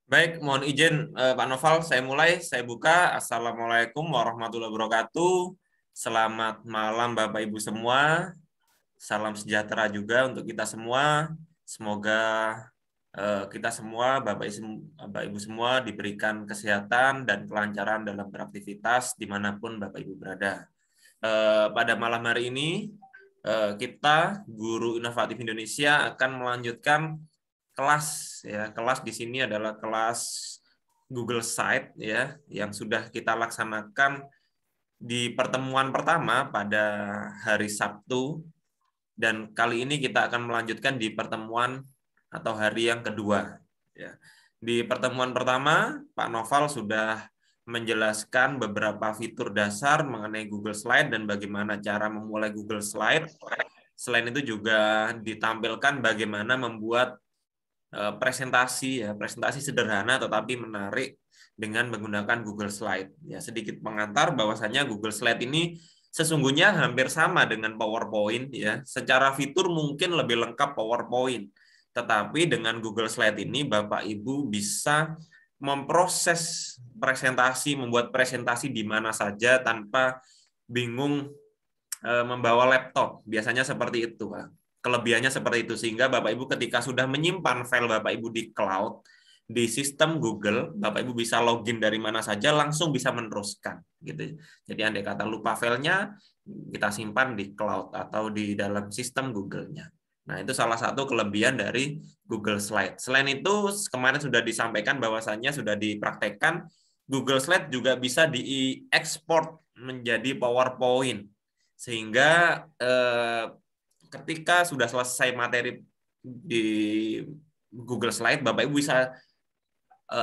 Baik, mohon izin Pak Noval, saya mulai. Saya buka. Assalamualaikum warahmatullahi wabarakatuh. Selamat malam Bapak Ibu semua. Salam sejahtera juga untuk kita semua. Semoga kita semua, Bapak Ibu semua, diberikan kesehatan dan kelancaran dalam beraktivitas dimanapun Bapak Ibu berada. Pada malam hari ini, kita, Guru Inovatif Indonesia, akan melanjutkan kelas ya. Kelas di sini adalah kelas Google Site ya yang sudah kita laksanakan di pertemuan pertama pada hari Sabtu, dan kali ini kita akan melanjutkan di pertemuan atau hari yang kedua ya. Di pertemuan pertama Pak Noval sudah menjelaskan beberapa fitur dasar mengenai Google Slide dan bagaimana cara memulai Google Slide. Selain itu juga ditampilkan bagaimana membuat presentasi ya, presentasi sederhana tetapi menarik dengan menggunakan Google Slide. Ya, sedikit pengantar bahwasanya Google Slide ini sesungguhnya hampir sama dengan PowerPoint ya. Secara fitur mungkin lebih lengkap PowerPoint. Tetapi dengan Google Slide ini Bapak Ibu bisa memproses presentasi, membuat presentasi di mana saja tanpa bingung membawa laptop. Biasanya seperti itu, Pak. Kelebihannya seperti itu, sehingga Bapak Ibu ketika sudah menyimpan file Bapak Ibu di cloud, di sistem Google, Bapak Ibu bisa login dari mana saja, langsung bisa meneruskan. Gitu. Jadi andai kata lupa filenya, kita simpan di cloud atau di dalam sistem Google-nya. Nah, itu salah satu kelebihan dari Google Slide. Selain itu, kemarin sudah disampaikan bahwasannya sudah dipraktekkan, Google Slide juga bisa diekspor menjadi PowerPoint. Sehingga ketika sudah selesai materi di Google Slide, Bapak Ibu bisa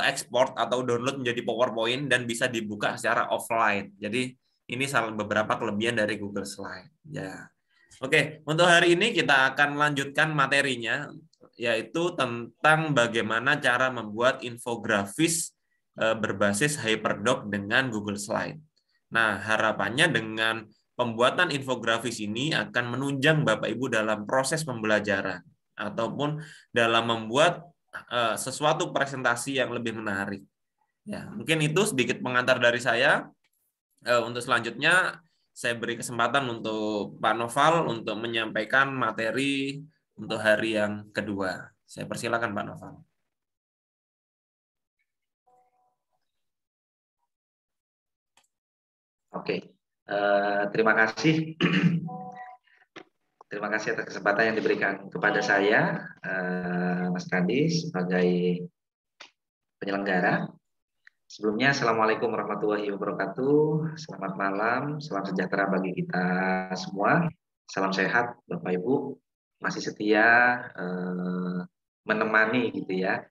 ekspor atau download menjadi PowerPoint dan bisa dibuka secara offline. Jadi ini salah beberapa kelebihan dari Google Slide. Ya. Oke, untuk hari ini kita akan lanjutkan materinya, yaitu tentang bagaimana cara membuat infografis berbasis Hyperdoc dengan Google Slide. Nah, harapannya dengan pembuatan infografis ini akan menunjang Bapak Ibu dalam proses pembelajaran ataupun dalam membuat sesuatu presentasi yang lebih menarik. Ya, mungkin itu sedikit pengantar dari saya. Untuk selanjutnya saya beri kesempatan untuk Pak Noval untuk menyampaikan materi untuk hari yang kedua. Saya persilakan Pak Noval. Oke, terima kasih. Terima kasih atas kesempatan yang diberikan kepada saya, Mas Kadis, sebagai penyelenggara. Sebelumnya, Assalamualaikum warahmatullahi wabarakatuh. Selamat malam, salam sejahtera bagi kita semua. Salam sehat, Bapak Ibu. Masih setia menemani gitu ya.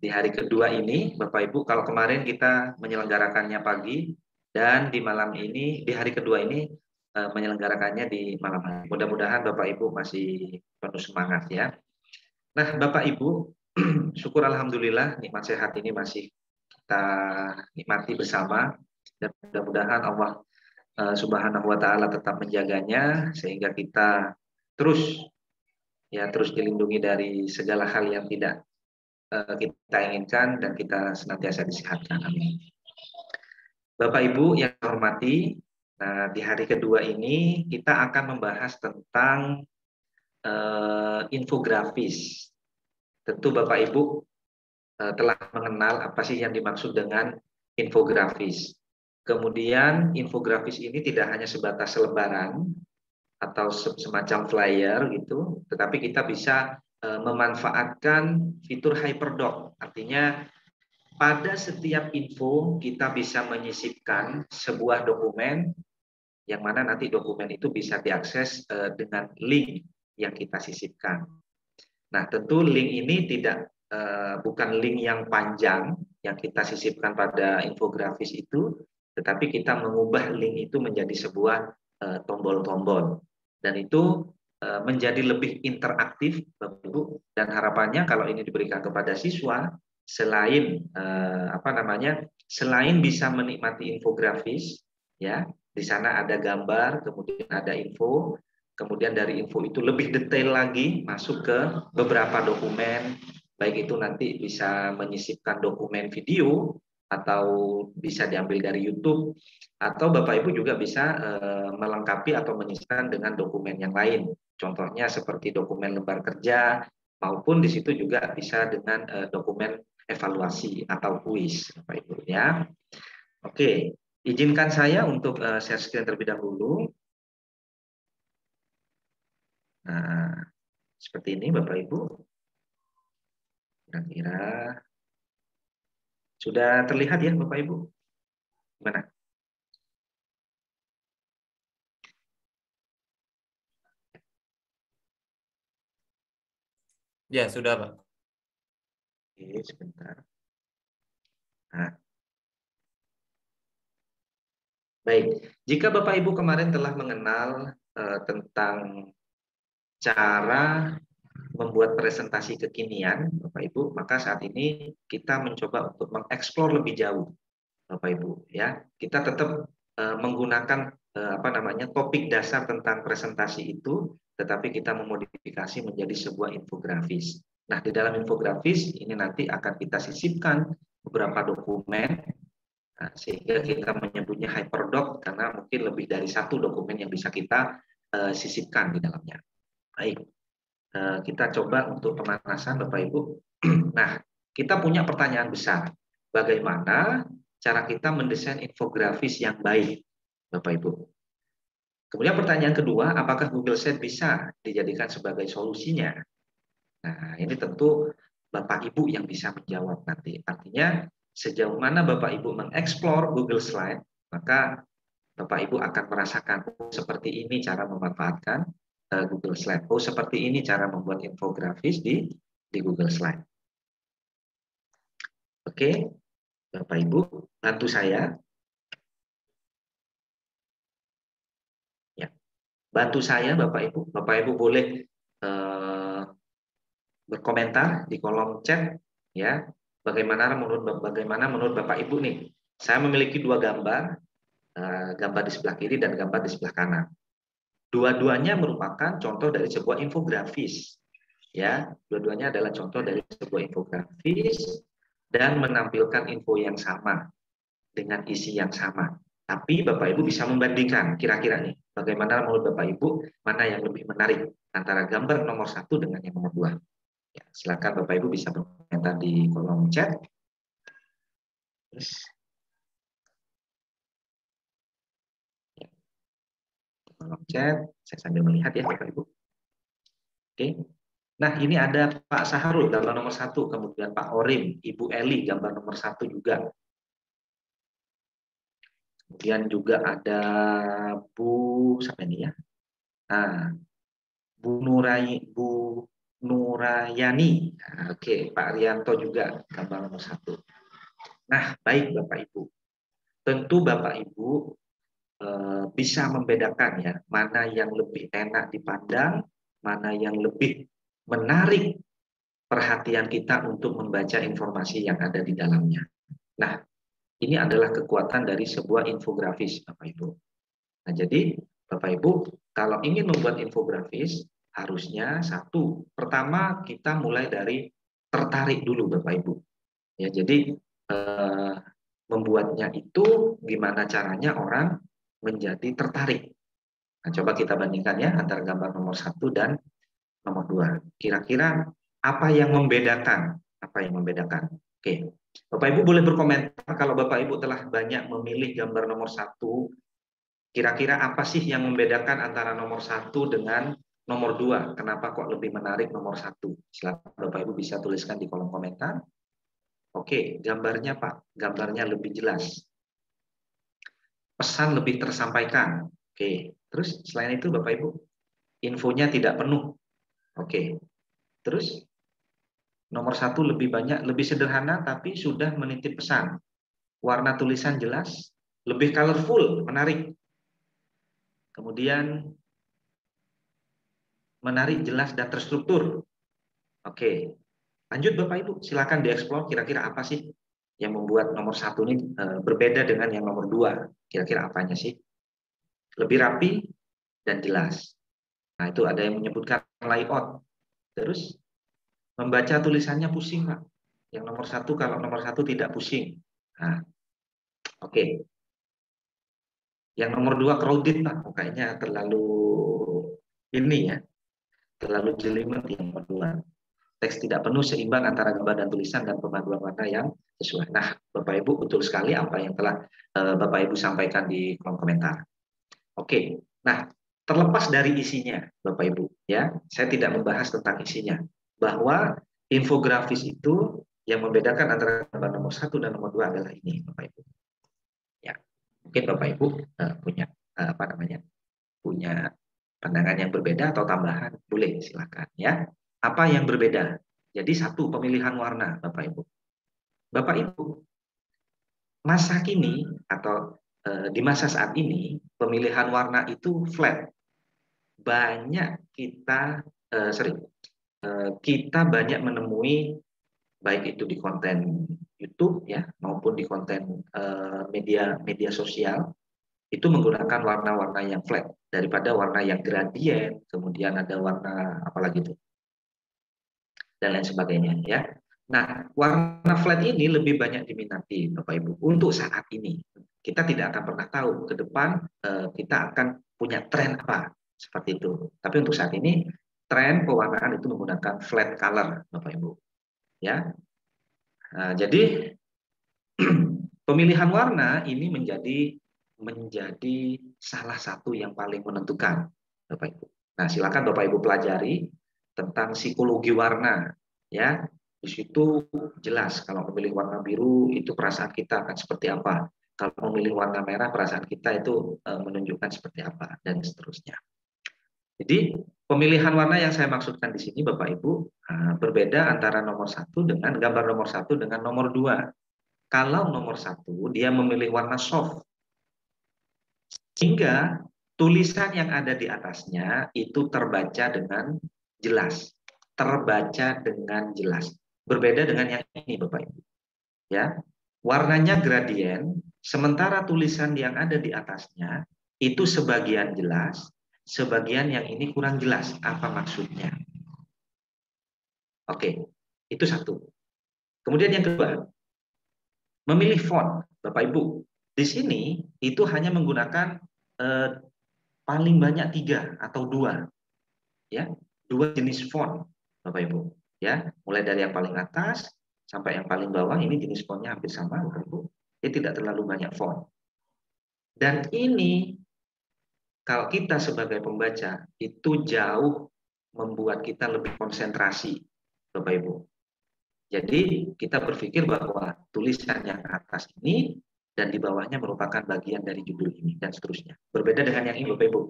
Di hari kedua ini, Bapak Ibu, kalau kemarin kita menyelenggarakannya pagi, dan di malam ini, di hari kedua ini, menyelenggarakannya di malam hari. Mudah-mudahan Bapak Ibu masih penuh semangat ya. Nah, Bapak Ibu, syukur Alhamdulillah nikmat sehat ini masih kita nikmati bersama, dan mudah-mudahan Allah Subhanahu wa Ta'ala tetap menjaganya sehingga kita terus dilindungi dari segala hal yang tidak kita inginkan, dan kita senantiasa disehatkan. Amin. Bapak Ibu yang saya hormati, di hari kedua ini kita akan membahas tentang infografis. Tentu Bapak Ibu telah mengenal apa sih yang dimaksud dengan infografis. Kemudian infografis ini tidak hanya sebatas lembaran atau semacam flyer gitu, tetapi kita bisa memanfaatkan fitur Hyperdoc. Artinya pada setiap info kita bisa menyisipkan sebuah dokumen yang mana nanti dokumen itu bisa diakses dengan link yang kita sisipkan. Nah, tentu link ini bukan link yang panjang yang kita sisipkan pada infografis itu, tetapi kita mengubah link itu menjadi sebuah tombol-tombol, dan itu menjadi lebih interaktif, Bapak Ibu, dan harapannya kalau ini diberikan kepada siswa, selain selain bisa menikmati infografis, ya, di sana ada gambar, kemudian ada info. Kemudian dari info itu lebih detail lagi masuk ke beberapa dokumen, baik itu nanti bisa menyisipkan dokumen video atau bisa diambil dari YouTube, atau Bapak Ibu juga bisa melengkapi atau menyisipkan dengan dokumen yang lain. Contohnya seperti dokumen lembar kerja, maupun di situ juga bisa dengan dokumen evaluasi atau kuis, Bapak Ibu ya. Oke, izinkan saya untuk share screen terlebih dahulu. Nah, seperti ini Bapak Ibu. Kira-kira sudah terlihat ya Bapak Ibu? Gimana? Ya, sudah, Pak. Oke, sebentar. Nah, baik, jika Bapak Ibu kemarin telah mengenal tentang cara membuat presentasi kekinian, Bapak Ibu, maka saat ini kita mencoba untuk mengeksplor lebih jauh, Bapak Ibu. Ya, kita tetap menggunakan topik dasar tentang presentasi itu, tetapi kita memodifikasi menjadi sebuah infografis. Nah, di dalam infografis ini nanti akan kita sisipkan beberapa dokumen. Nah, sehingga kita menyebutnya hyperdoc karena mungkin lebih dari satu dokumen yang bisa kita sisipkan di dalamnya. Baik, kita coba untuk pemanasan Bapak Ibu. Nah, kita punya pertanyaan besar. Bagaimana cara kita mendesain infografis yang baik, Bapak Ibu? Kemudian pertanyaan kedua, apakah Google Sheet bisa dijadikan sebagai solusinya? Nah, ini tentu Bapak Ibu yang bisa menjawab nanti. Artinya, sejauh mana Bapak Ibu mengeksplor Google Slide, maka Bapak Ibu akan merasakan seperti ini cara memanfaatkan Google Slide. Oh, seperti ini cara membuat infografis di Google Slide. Oke, Bapak Ibu, bantu saya. Ya, bantu saya, Bapak Ibu. Bapak Ibu boleh berkomentar di kolom chat, ya. Bagaimana menurut Bapak Ibu nih? Saya memiliki dua gambar, gambar di sebelah kiri dan gambar di sebelah kanan. Dua-duanya merupakan contoh dari sebuah infografis. Ya, dua-duanya adalah contoh dari sebuah infografis dan menampilkan info yang sama dengan isi yang sama. Tapi Bapak Ibu bisa membandingkan kira-kira nih, bagaimana menurut Bapak Ibu mana yang lebih menarik antara gambar nomor 1 dengan yang nomor 2. Ya, silakan Bapak Ibu bisa berkomentar di kolom chat. Ya, kolom chat, saya sambil melihat ya Bapak Ibu. Oke. Nah, ini ada Pak Saharul, gambar nomor 1, kemudian Pak Orim, Ibu Eli, gambar nomor 1 juga. Kemudian juga ada Bu, siapa ini ya? Nah, Bu Nurayani. Nah, oke, Pak Rianto juga, gambar nomor 1. Nah, baik Bapak Ibu. Tentu Bapak Ibu bisa membedakan ya, mana yang lebih enak dipandang, mana yang lebih menarik perhatian kita untuk membaca informasi yang ada di dalamnya. Nah, ini adalah kekuatan dari sebuah infografis, Bapak Ibu. Nah, jadi Bapak Ibu, kalau ingin membuat infografis, harusnya satu, pertama kita mulai dari tertarik dulu, Bapak Ibu. Ya, jadi membuatnya itu gimana caranya orang menjadi tertarik. Nah, coba kita bandingkan ya antara gambar nomor 1 dan nomor 2. Kira-kira apa yang membedakan? Apa yang membedakan? Oke. Bapak Ibu boleh berkomentar kalau Bapak Ibu telah banyak memilih gambar nomor 1. Kira-kira apa sih yang membedakan antara nomor 1 dengan nomor 2? Kenapa kok lebih menarik nomor 1? Silakan Bapak Ibu bisa tuliskan di kolom komentar. Oke, gambarnya Pak, gambarnya lebih jelas. Pesan lebih tersampaikan. Oke, terus selain itu Bapak Ibu, infonya tidak penuh. Oke, terus nomor 1 lebih banyak, lebih sederhana tapi sudah menitip pesan. Warna tulisan jelas, lebih colorful, menarik. Kemudian menarik, jelas, dan terstruktur. Oke, lanjut Bapak Ibu, silakan dieksplor kira-kira apa sih yang membuat nomor 1 ini berbeda dengan yang nomor 2. Kira-kira apanya sih? Lebih rapi dan jelas. Nah, itu ada yang menyebutkan layout. Terus Membaca tulisannya pusing, Pak. Yang nomor satu, kalau nomor satu tidak pusing. Nah, oke. Yang nomor dua crowded, Pak. Kayaknya terlalu ini ya, terlalu jelimet yang kedua. Teks tidak penuh seimbang antara gambar dan tulisan dan pemaduan warna yang sesuai. Nah, Bapak Ibu betul sekali apa yang telah Bapak Ibu sampaikan di kolom komentar. Oke. Nah, terlepas dari isinya, Bapak Ibu, ya, saya tidak membahas tentang isinya. Bahwa infografis itu yang membedakan antara gambar nomor satu dan nomor dua adalah ini, Bapak Ibu. Ya, mungkin Bapak Ibu punya apa namanya, punya pandangan yang berbeda atau tambahan, boleh silakan ya. Apa yang berbeda? Jadi satu, pemilihan warna, Bapak Ibu. Bapak Ibu, masa kini atau di masa saat ini pemilihan warna itu flat. Banyak kita kita banyak menemui baik itu di konten YouTube ya maupun di konten media media sosial itu menggunakan warna-warna yang flat daripada warna yang gradien, kemudian ada warna apalagi itu dan lain sebagainya ya. Nah, warna flat ini lebih banyak diminati Bapak Ibu untuk saat ini. Kita tidak akan pernah tahu ke depan kita akan punya tren apa seperti itu. Tapi untuk saat ini tren pewarnaan itu menggunakan flat color Bapak Ibu. Ya. Nah, jadi pemilihan warna ini menjadi salah satu yang paling menentukan Bapak Ibu. Nah, silakan Bapak Ibu pelajari tentang psikologi warna ya. Di situ jelas kalau memilih warna biru itu perasaan kita akan seperti apa. Kalau memilih warna merah perasaan kita itu menunjukkan seperti apa dan seterusnya. Jadi pemilihan warna yang saya maksudkan di sini Bapak Ibu berbeda antara nomor satu dengan gambar nomor satu dengan nomor dua. Kalau nomor satu dia memilih warna soft sehingga tulisan yang ada di atasnya itu terbaca dengan jelas, terbaca dengan jelas. Berbeda dengan yang ini Bapak Ibu. Ya. Warnanya gradien, sementara tulisan yang ada di atasnya itu sebagian jelas, sebagian yang ini kurang jelas. Apa maksudnya? Oke, itu satu. Kemudian yang kedua, memilih font, Bapak Ibu. Di sini itu hanya menggunakan paling banyak 3 atau 2, ya, 2 jenis font, Bapak Ibu. Ya, mulai dari yang paling atas sampai yang paling bawah ini jenis fontnya hampir sama, Bapak Ibu. Ini tidak terlalu banyak font. Dan ini kalau kita sebagai pembaca itu jauh membuat kita lebih konsentrasi, Bapak Ibu. Jadi kita berpikir bahwa tulisan yang atas ini dan di bawahnya merupakan bagian dari judul ini dan seterusnya. Berbeda dengan yang ini Bapak Ibu.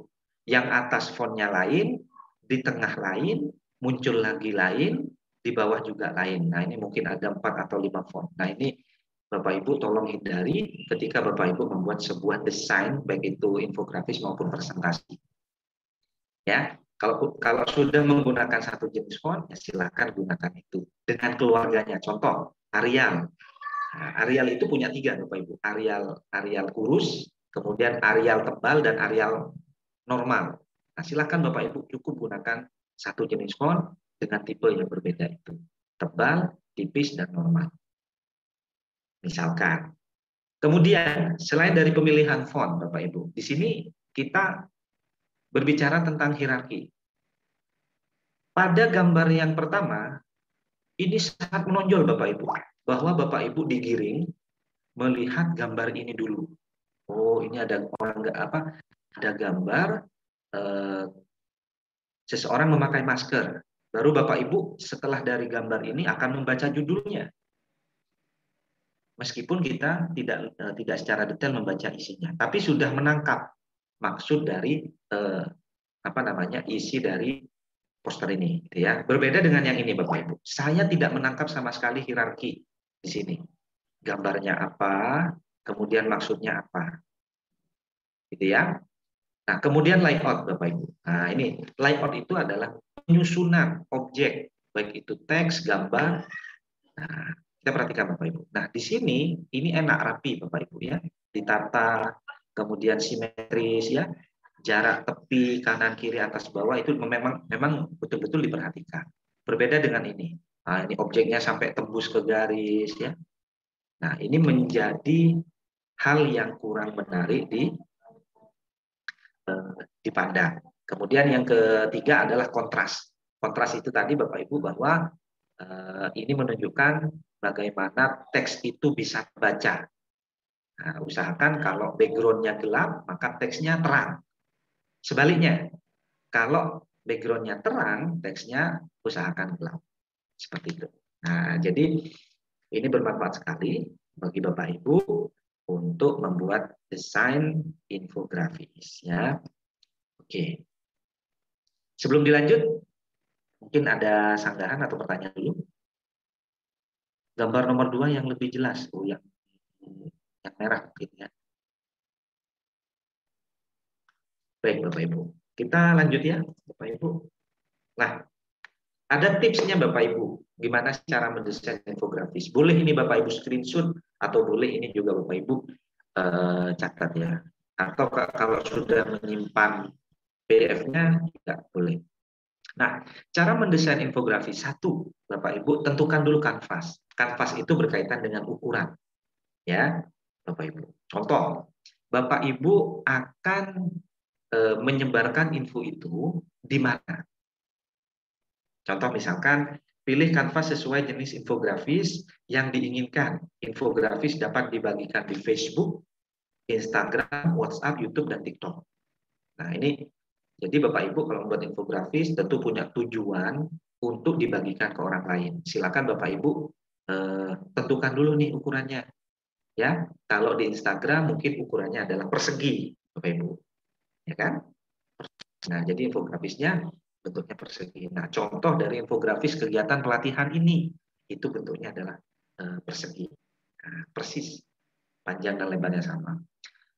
Yang atas fontnya lain, di tengah lain, muncul lagi lain, di bawah juga lain. Nah ini mungkin ada 4 atau 5 font. Nah ini Bapak Ibu tolong hindari ketika Bapak Ibu membuat sebuah desain baik itu infografis maupun presentasi. Ya, kalau sudah menggunakan satu jenis font, ya silakan gunakan itu dengan keluarganya. Contoh, Arial. Nah, Arial itu punya 3, Bapak Ibu. Arial kurus, kemudian Arial tebal dan Arial normal. Nah, silakan Bapak Ibu cukup gunakan satu jenis font dengan tipe yang berbeda itu. Tebal, tipis, dan normal. Misalkan. Kemudian, selain dari pemilihan font, Bapak Ibu, di sini kita berbicara tentang hierarki. Pada gambar yang pertama, ini sangat menonjol Bapak Ibu, bahwa Bapak Ibu digiring melihat gambar ini dulu. Oh, ini ada orang ada gambar seseorang memakai masker. Baru Bapak Ibu setelah dari gambar ini akan membaca judulnya. Meskipun kita tidak secara detail membaca isinya, tapi sudah menangkap maksud dari isi dari poster ini, gitu ya. Berbeda dengan yang ini, Bapak Ibu. Saya tidak menangkap sama sekali hierarki di sini. Gambarnya apa, kemudian maksudnya apa, gitu ya. Nah, kemudian layout, Bapak Ibu. Nah, ini layout itu adalah penyusunan objek, baik itu teks, gambar. Nah, kita perhatikan, Bapak Ibu. Nah, di sini ini enak rapi, Bapak Ibu ya, ditata, kemudian simetris ya. Jarak tepi kanan kiri atas bawah itu memang betul-betul diperhatikan. Berbeda dengan ini. Nah, ini objeknya sampai tembus ke garis ya. Nah, ini menjadi hal yang kurang menarik dipandang. Kemudian yang ketiga adalah kontras. Kontras itu tadi Bapak Ibu bahwa ini menunjukkan bagaimana teks itu bisa baca. Nah, usahakan kalau background-nya gelap, maka teksnya terang. Sebaliknya, kalau background-nya terang, teksnya usahakan gelap. Seperti itu. Nah, jadi ini bermanfaat sekali bagi Bapak Ibu untuk membuat desain infografis ya. Oke. Sebelum dilanjut, mungkin ada sanggahan atau pertanyaan dulu. Gambar nomor 2 yang lebih jelas, yang merah mungkin ya. Baik Bapak Ibu, kita lanjut ya Bapak Ibu. Nah, ada tipsnya Bapak Ibu, gimana sih cara mendesain infografis? Boleh ini Bapak Ibu screenshot atau boleh ini juga Bapak Ibu catat ya. Atau kalau sudah menyimpan PDF-nya tidak boleh. Nah, cara mendesain infografis satu, Bapak Ibu tentukan dulu kanvas. Kanvas itu berkaitan dengan ukuran, ya, Bapak Ibu. Contoh, Bapak Ibu akan menyebarkan info itu di mana? Contoh misalkan, pilih kanvas sesuai jenis infografis yang diinginkan. Infografis dapat dibagikan di Facebook, Instagram, WhatsApp, YouTube, dan TikTok. Nah, ini jadi Bapak Ibu kalau membuat infografis tentu punya tujuan untuk dibagikan ke orang lain. Silakan Bapak Ibu tentukan dulu nih ukurannya. Ya, kalau di Instagram mungkin ukurannya adalah persegi, Bapak Ibu. Ya kan? Nah, jadi infografisnya bentuknya persegi. Nah, contoh dari infografis kegiatan pelatihan ini itu bentuknya adalah persegi. Nah, persis panjang dan lebarnya sama.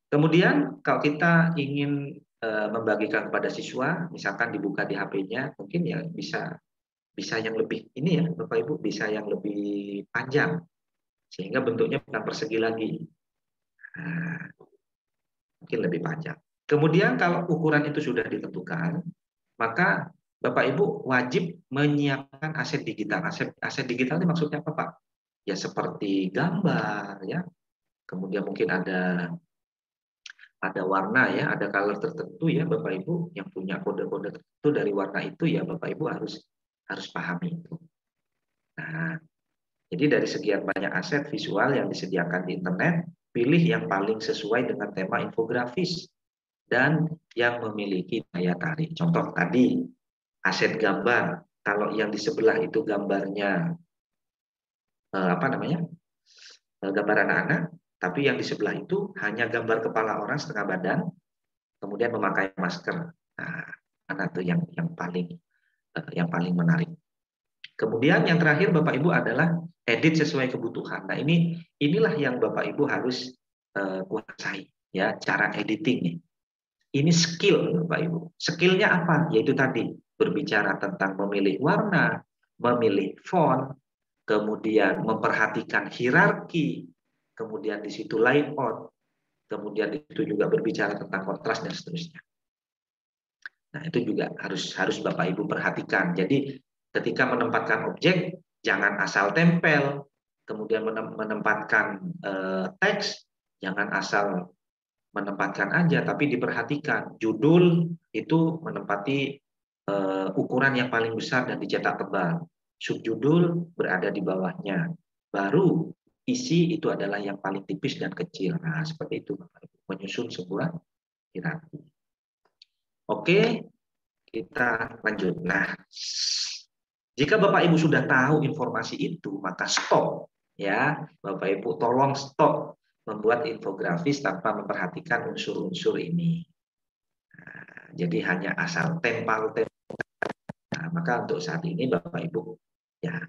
Kemudian kalau kita ingin membagikan kepada siswa, misalkan dibuka di HP-nya, mungkin ya bisa yang lebih ini ya, Bapak Ibu, bisa yang lebih panjang sehingga bentuknya bukan persegi lagi. Nah, mungkin lebih panjang. Kemudian kalau ukuran itu sudah ditentukan, maka Bapak Ibu wajib menyiapkan aset digital. Aset digital ini maksudnya apa, Pak? Ya seperti gambar ya. Kemudian mungkin ada warna ya, ada color tertentu ya Bapak Ibu yang punya kode-kode tertentu dari warna itu ya Bapak Ibu harus pahami itu. Nah, jadi dari sekian banyak aset visual yang disediakan di internet, pilih yang paling sesuai dengan tema infografis dan yang memiliki daya tarik. Contoh tadi aset gambar, kalau yang di sebelah itu gambarnya apa namanya? Gambar anak-anak, tapi yang di sebelah itu hanya gambar kepala orang setengah badan, kemudian memakai masker. Nah, mana tuh yang paling menarik. Kemudian yang terakhir Bapak Ibu adalah edit sesuai kebutuhan. Nah, inilah yang Bapak Ibu harus kuasai ya, cara editing nih. Ini skill Bapak Ibu. Skillnya apa? Yaitu tadi berbicara tentang memilih warna, memilih font, kemudian memperhatikan hierarki, kemudian di situ layout, kemudian itu juga berbicara tentang kontras dan seterusnya. Nah, itu juga harus Bapak Ibu perhatikan. Jadi ketika menempatkan objek jangan asal tempel, kemudian menempatkan teks jangan asal menempatkan aja, tapi diperhatikan judul itu menempati ukuran yang paling besar dan dicetak tebal. Subjudul berada di bawahnya. Baru isi itu adalah yang paling tipis dan kecil. Nah, seperti itu Bapak Ibu, menyusun sebuah hierarki. Oke, kita lanjut. Nah, jika Bapak Ibu sudah tahu informasi itu, maka stop ya. Bapak Ibu tolong stop membuat infografis tanpa memperhatikan unsur-unsur ini. Nah, jadi hanya asal tempel. Nah, maka untuk saat ini Bapak Ibu ya,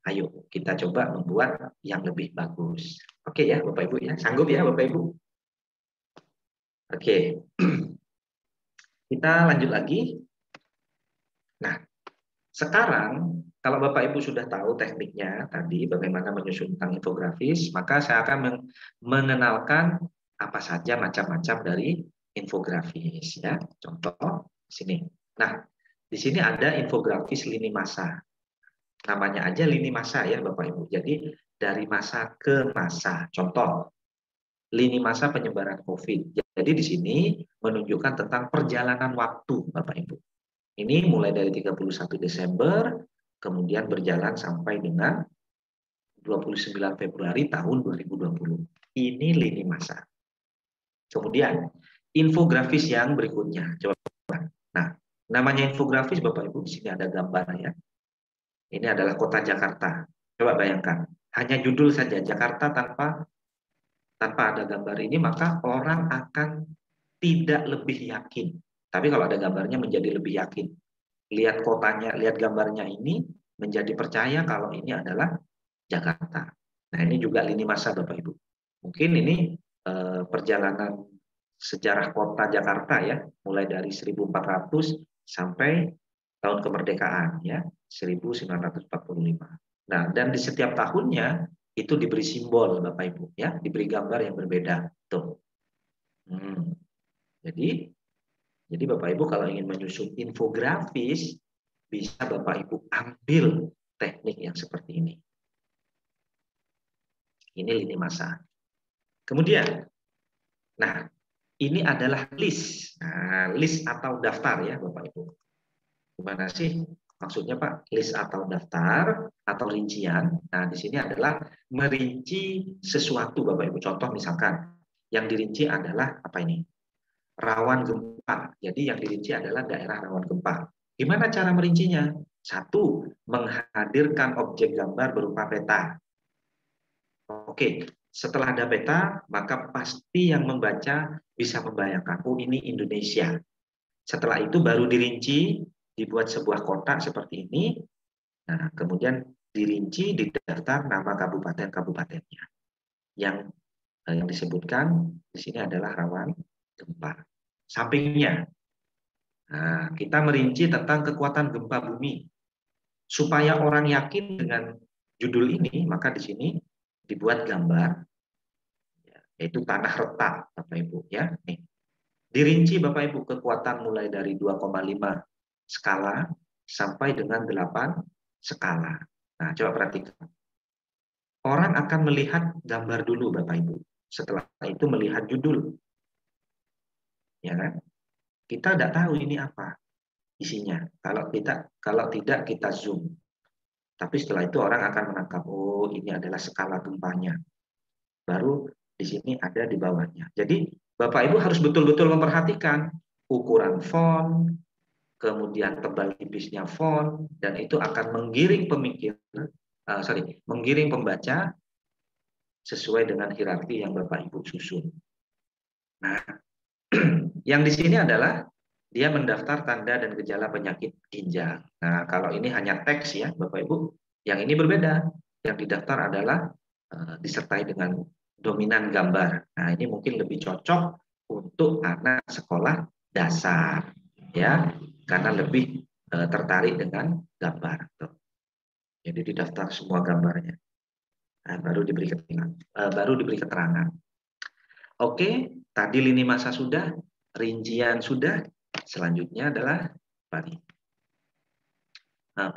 ayo kita coba membuat yang lebih bagus. Oke ya Bapak Ibu ya, sanggup ya Bapak Ibu? Oke. Kita lanjut lagi. Nah, sekarang kalau Bapak Ibu sudah tahu tekniknya tadi bagaimana menyusun tentang infografis, maka saya akan mengenalkan apa saja macam-macam dari infografis ya. Contoh sini. Nah, di sini ada infografis lini masa. Namanya aja lini masa ya Bapak Ibu. Jadi dari masa ke masa. Contoh, lini masa penyebaran COVID. Jadi di sini menunjukkan tentang perjalanan waktu Bapak Ibu. Ini mulai dari 31 Desember, kemudian berjalan sampai dengan 29 Februari tahun 2020. Ini lini masa. Kemudian infografis yang berikutnya. Coba. Nah, namanya infografis Bapak Ibu, di sini ada gambarnya. Ini adalah kota Jakarta. Coba bayangkan, hanya judul saja Jakarta tanpa ada gambar ini, maka orang akan tidak lebih yakin. Tapi kalau ada gambarnya menjadi lebih yakin. Lihat kotanya, lihat gambarnya ini menjadi percaya kalau ini adalah Jakarta. Nah, ini juga lini masa Bapak Ibu. Mungkin ini perjalanan sejarah kota Jakarta ya, mulai dari 1400 sampai tahun kemerdekaan ya, 1945. Nah, dan di setiap tahunnya itu diberi simbol Bapak Ibu ya, diberi gambar yang berbeda. Tuh. Jadi Bapak Ibu kalau ingin menyusun infografis, bisa Bapak Ibu ambil teknik yang seperti ini. Ini lini masa. Kemudian, nah ini adalah list. Nah, list atau daftar ya Bapak Ibu. Gimana sih maksudnya Pak? List atau daftar atau rincian. Nah, di sini adalah merinci sesuatu Bapak Ibu. Contoh misalkan yang dirinci adalah apa ini? Rawan gempa. Jadi yang dirinci adalah daerah rawan gempa. Gimana cara merincinya? Satu, menghadirkan objek gambar berupa peta. Oke, setelah ada peta, maka pasti yang membaca bisa membayangkan, oh ini Indonesia. Setelah itu baru dirinci, dibuat sebuah kotak seperti ini. Nah, kemudian dirinci di daftar nama kabupaten-kabupatennya. Yang disebutkan di sini adalah rawan gempa. Sampingnya, nah, kita merinci tentang kekuatan gempa bumi. Supaya orang yakin dengan judul ini, maka di sini dibuat gambar, yaitu tanah retak, Bapak Ibu. Ya, nih. Dirinci Bapak Ibu kekuatan mulai dari 2,5 skala sampai dengan 8 skala. Nah, coba perhatikan. Orang akan melihat gambar dulu Bapak Ibu. Setelah itu melihat judul. Ya kan? Kita tidak tahu ini apa isinya. Kalau tidak kita zoom. Tapi setelah itu orang akan menangkap, oh ini adalah skala gempanya. Baru di sini ada di bawahnya. Jadi Bapak Ibu harus betul-betul memperhatikan ukuran font, kemudian tebal tipisnya font, dan itu akan menggiring menggiring pembaca sesuai dengan hierarki yang Bapak Ibu susun. Nah, yang di sini adalah dia mendaftar tanda dan gejala penyakit ginjal. Nah, kalau ini hanya teks ya, Bapak Ibu. Yang ini berbeda. Yang didaftar adalah disertai dengan dominan gambar. Nah, ini mungkin lebih cocok untuk anak sekolah dasar, ya, karena lebih tertarik dengan gambar. Jadi didaftar semua gambarnya. Nah, baru diberi keterangan. Oke, tadi lini masa sudah, rincian sudah. Selanjutnya adalah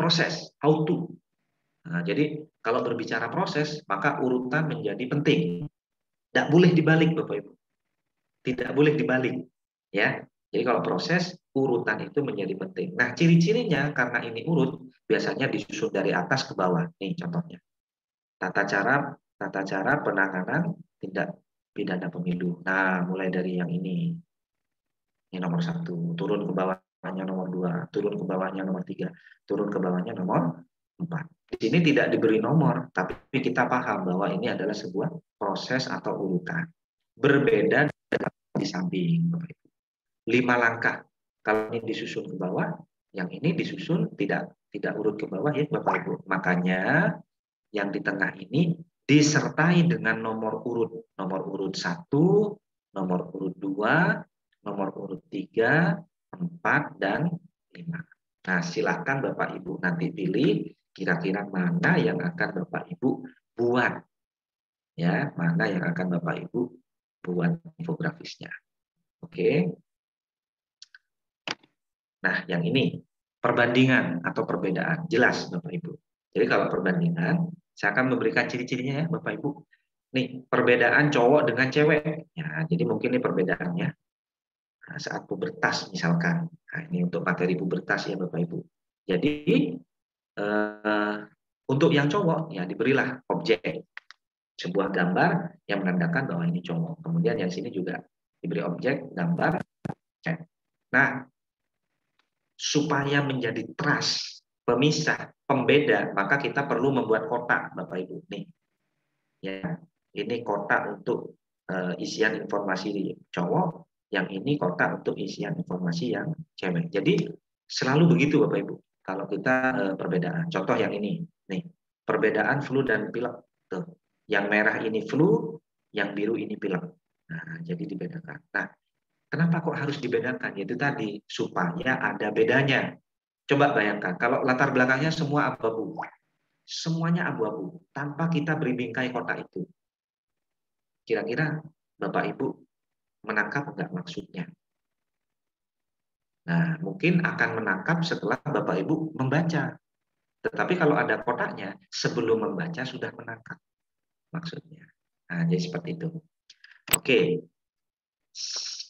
proses, how to. Nah, jadi kalau berbicara proses, maka urutan menjadi penting. Tidak boleh dibalik, Bapak Ibu. Tidak boleh dibalik. Ya. Jadi kalau proses, urutan itu menjadi penting. Nah, ciri-cirinya karena ini urut, biasanya disusun dari atas ke bawah. Nih contohnya. Tata cara penanganan tindak pidana pemilu. Nah, mulai dari yang ini. Ini nomor 1, turun ke bawahnya nomor 2, turun ke bawahnya nomor 3, turun ke bawahnya nomor 4. Di sini tidak diberi nomor, tapi kita paham bahwa ini adalah sebuah proses atau urutan. Berbeda di samping, Bapak Ibu. 5 langkah. Kalau ini disusun ke bawah, yang ini disusun tidak urut ke bawah ya Bapak Ibu. Makanya yang di tengah ini disertai dengan nomor urut. Nomor urut 1, nomor urut 2, nomor urut 3, 4, dan 5. Nah, silakan Bapak Ibu nanti pilih kira-kira mana yang akan Bapak Ibu buat. Ya, mana yang akan Bapak Ibu buat infografisnya. Oke. Nah, yang ini perbandingan atau perbedaan jelas Bapak Ibu. Jadi kalau perbandingan, saya akan memberikan ciri-cirinya ya Bapak Ibu. Nih, perbedaan cowok dengan cewek. Ya, jadi mungkin ini perbedaannya. Nah, saat pubertas misalkan. Nah, ini untuk materi pubertas ya Bapak Ibu. Jadi untuk yang cowok ya diberilah objek, sebuah gambar yang menandakan bahwa ini cowok. Kemudian yang sini juga diberi objek, gambar, cek. Nah, supaya menjadi trust, pemisah, pembeda, maka kita perlu membuat kotak, Bapak Ibu. Nih, ya, ini kotak untuk isian informasi cowok, yang ini kotak untuk isian informasi yang cewek. Jadi selalu begitu, Bapak Ibu. Kalau kita perbedaan, contoh yang ini, nih, perbedaan flu dan pilek. Tuh, yang merah ini flu, yang biru ini pilek. Nah, jadi dibedakan. Nah, kenapa kok harus dibedakan? Yaitu tadi, supaya ada bedanya. Coba bayangkan, kalau latar belakangnya semua abu-abu. Semuanya abu-abu, tanpa kita beri bingkai kotak itu. Kira-kira Bapak Ibu menangkap enggak maksudnya? Nah, mungkin akan menangkap setelah Bapak Ibu membaca. Tetapi kalau ada kotaknya, sebelum membaca sudah menangkap maksudnya. Nah, jadi seperti itu. Oke.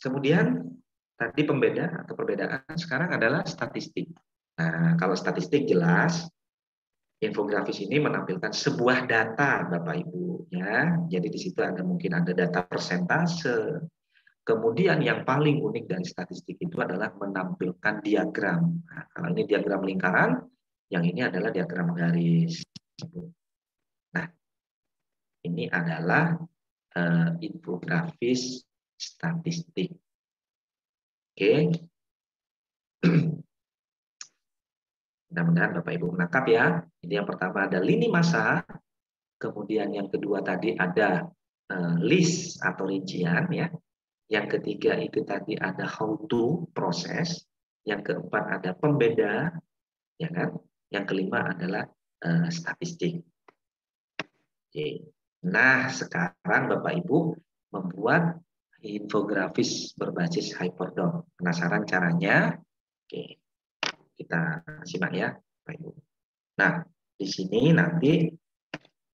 Kemudian tadi pembeda atau perbedaan sekarang adalah statistik. Nah, kalau statistik jelas, infografis ini menampilkan sebuah data Bapak Ibu ya. Jadi di situ ada mungkin ada data persentase. Kemudian yang paling unik dari statistik itu adalah menampilkan diagram. Nah, kalau ini diagram lingkaran, yang ini adalah diagram garis. Nah, ini adalah infografis statistik. Oke. Mudah-mudahan Bapak Ibu menangkap ya. Ini yang pertama ada lini masa, kemudian yang kedua tadi ada list atau rincian ya. Yang ketiga itu tadi ada how to proses, yang keempat ada pembeda, ya kan? Yang kelima adalah statistik. Oke. Nah, sekarang Bapak Ibu membuat infografis berbasis Hyperdot. Penasaran caranya? Oke. Kita simak ya, Bapak Ibu. Nah, di sini nanti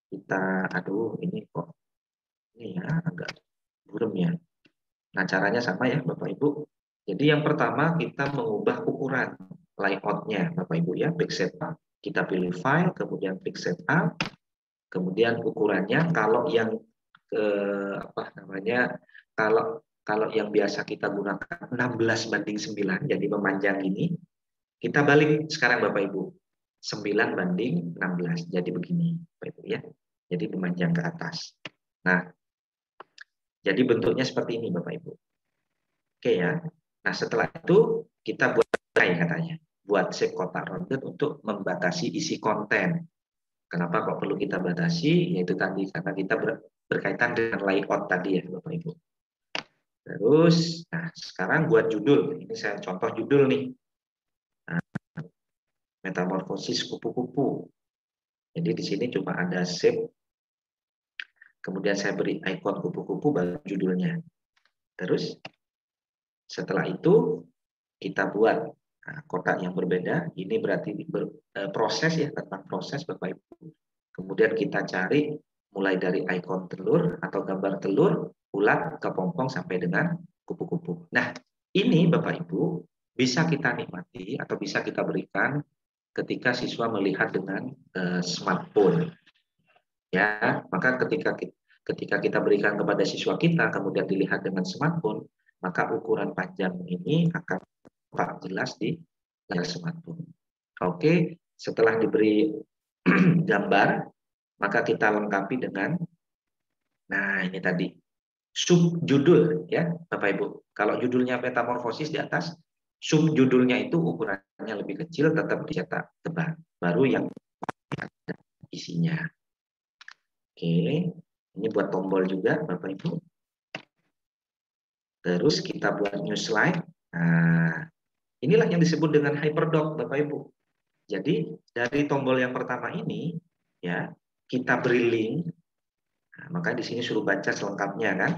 kita, aduh ini kok ini ya agak buram ya. Nah, caranya sama ya Bapak Ibu. Jadi yang pertama kita mengubah ukuran layoutnya Bapak Ibu ya, pixel A. Kita pilih file, kemudian pixel A, kemudian ukurannya kalau yang apa namanya, kalau kalau yang biasa kita gunakan 16:9, jadi memanjang ini, kita balik sekarang Bapak Ibu. 9:16, jadi begini Bapak Ibu ya. Jadi memanjang ke atas. Nah, jadi bentuknya seperti ini Bapak Ibu. Oke ya. Nah, setelah itu kita buat katanya. Buat shape kotak rounded untuk membatasi isi konten. Kenapa kok perlu kita batasi? Yaitu tadi karena kita berkaitan dengan layout tadi ya Bapak Ibu. Terus, nah sekarang buat judul. Ini saya contoh judul nih. Nah, metamorfosis kupu-kupu. Jadi di sini cuma ada shape. Kemudian saya beri icon kupu-kupu baru judulnya. Terus setelah itu kita buat kotak yang berbeda. Ini berarti proses ya, tentang proses Bapak Ibu. Kemudian kita cari mulai dari ikon telur atau gambar telur, ulat, kepompong sampai dengan kupu-kupu. Nah, ini Bapak Ibu bisa kita nikmati atau bisa kita berikan ketika siswa melihat dengan smartphone. Ya, maka ketika kita berikan kepada siswa kita kemudian dilihat dengan smartphone, maka ukuran panjang ini akan tampak jelas di layar smartphone. Oke, setelah diberi gambar, maka kita lengkapi dengan, nah ini tadi, subjudul ya Bapak Ibu. Kalau judulnya metamorfosis di atas, subjudulnya itu ukurannya lebih kecil, tetap dicetak tebal. Baru yang isinya. Oke, ini buat tombol juga Bapak Ibu. Terus kita buat new slide. Nah, inilah yang disebut dengan hyperdoc Bapak Ibu. Jadi dari tombol yang pertama ini ya, kita beri link. Nah, maka di sini suruh baca selengkapnya kan.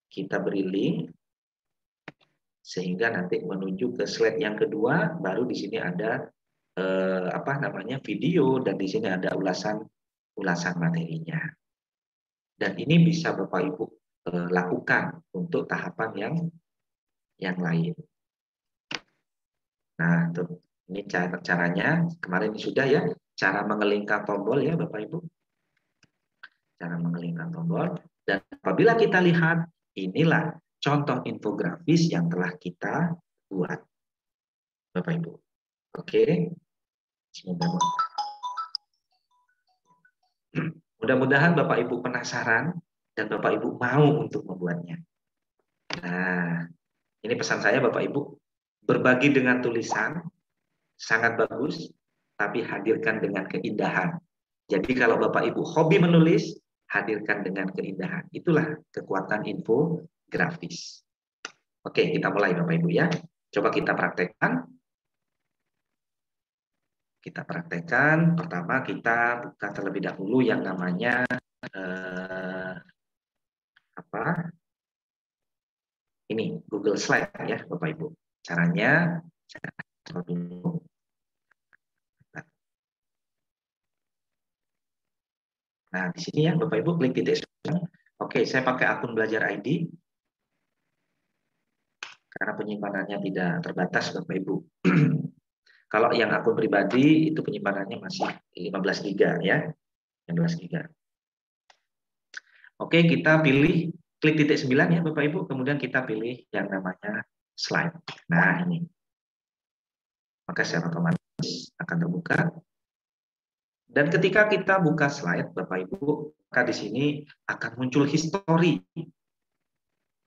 Kita beri link sehingga nanti menuju ke slide yang kedua, baru di sini ada video, dan di sini ada ulasan materinya. Dan ini bisa Bapak Ibu lakukan untuk tahapan yang lain. Nah, tuh, ini caranya. Kemarin ini sudah ya, cara mengelingkan tombol ya Bapak Ibu. Cara mengelingkan tombol. Dan apabila kita lihat, inilah contoh infografis yang telah kita buat Bapak Ibu. Oke. Mudah-mudahan Bapak Ibu penasaran dan Bapak Ibu mau untuk membuatnya. Nah, ini pesan saya Bapak Ibu, berbagi dengan tulisan sangat bagus, tapi hadirkan dengan keindahan. Jadi kalau Bapak Ibu hobi menulis, hadirkan dengan keindahan. Itulah kekuatan infografis. Oke, kita mulai Bapak Ibu ya. Coba kita praktekkan. Kita praktekkan. Pertama kita buka terlebih dahulu yang namanya ini Google Slide ya Bapak Ibu. Caranya saya dulu. Nah, di sini ya Bapak Ibu klik titik. Oke, saya pakai akun Belajar ID karena penyimpanannya tidak terbatas Bapak Ibu. Kalau yang akun pribadi itu penyimpanannya masih 15 GB ya. 15 GB. Oke, kita pilih klik titik 9 ya Bapak Ibu, kemudian kita pilih yang namanya slide. Nah, ini. Maka secara otomatis akan terbuka. Dan ketika kita buka slide Bapak Ibu, maka di sini akan muncul history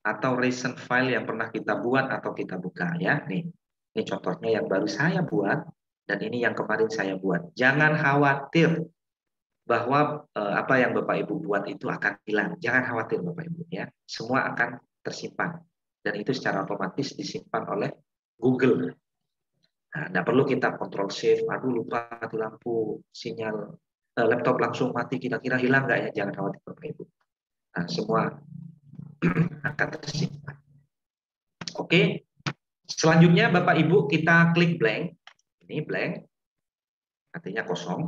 atau recent file yang pernah kita buat atau kita buka ya. Nih. Ini contohnya yang baru saya buat dan ini yang kemarin saya buat. Jangan khawatir bahwa apa yang Bapak Ibu buat itu akan hilang. Jangan khawatir Bapak Ibu ya. Semua akan tersimpan dan itu secara otomatis disimpan oleh Google. Nah, tidak perlu kita control save. Aduh lupa mati lampu, sinyal laptop langsung mati. Kira-kira hilang nggak ya? Jangan khawatir Bapak Ibu. Nah, semua akan tersimpan. Oke. Selanjutnya Bapak Ibu kita klik blank. Ini blank, artinya kosong.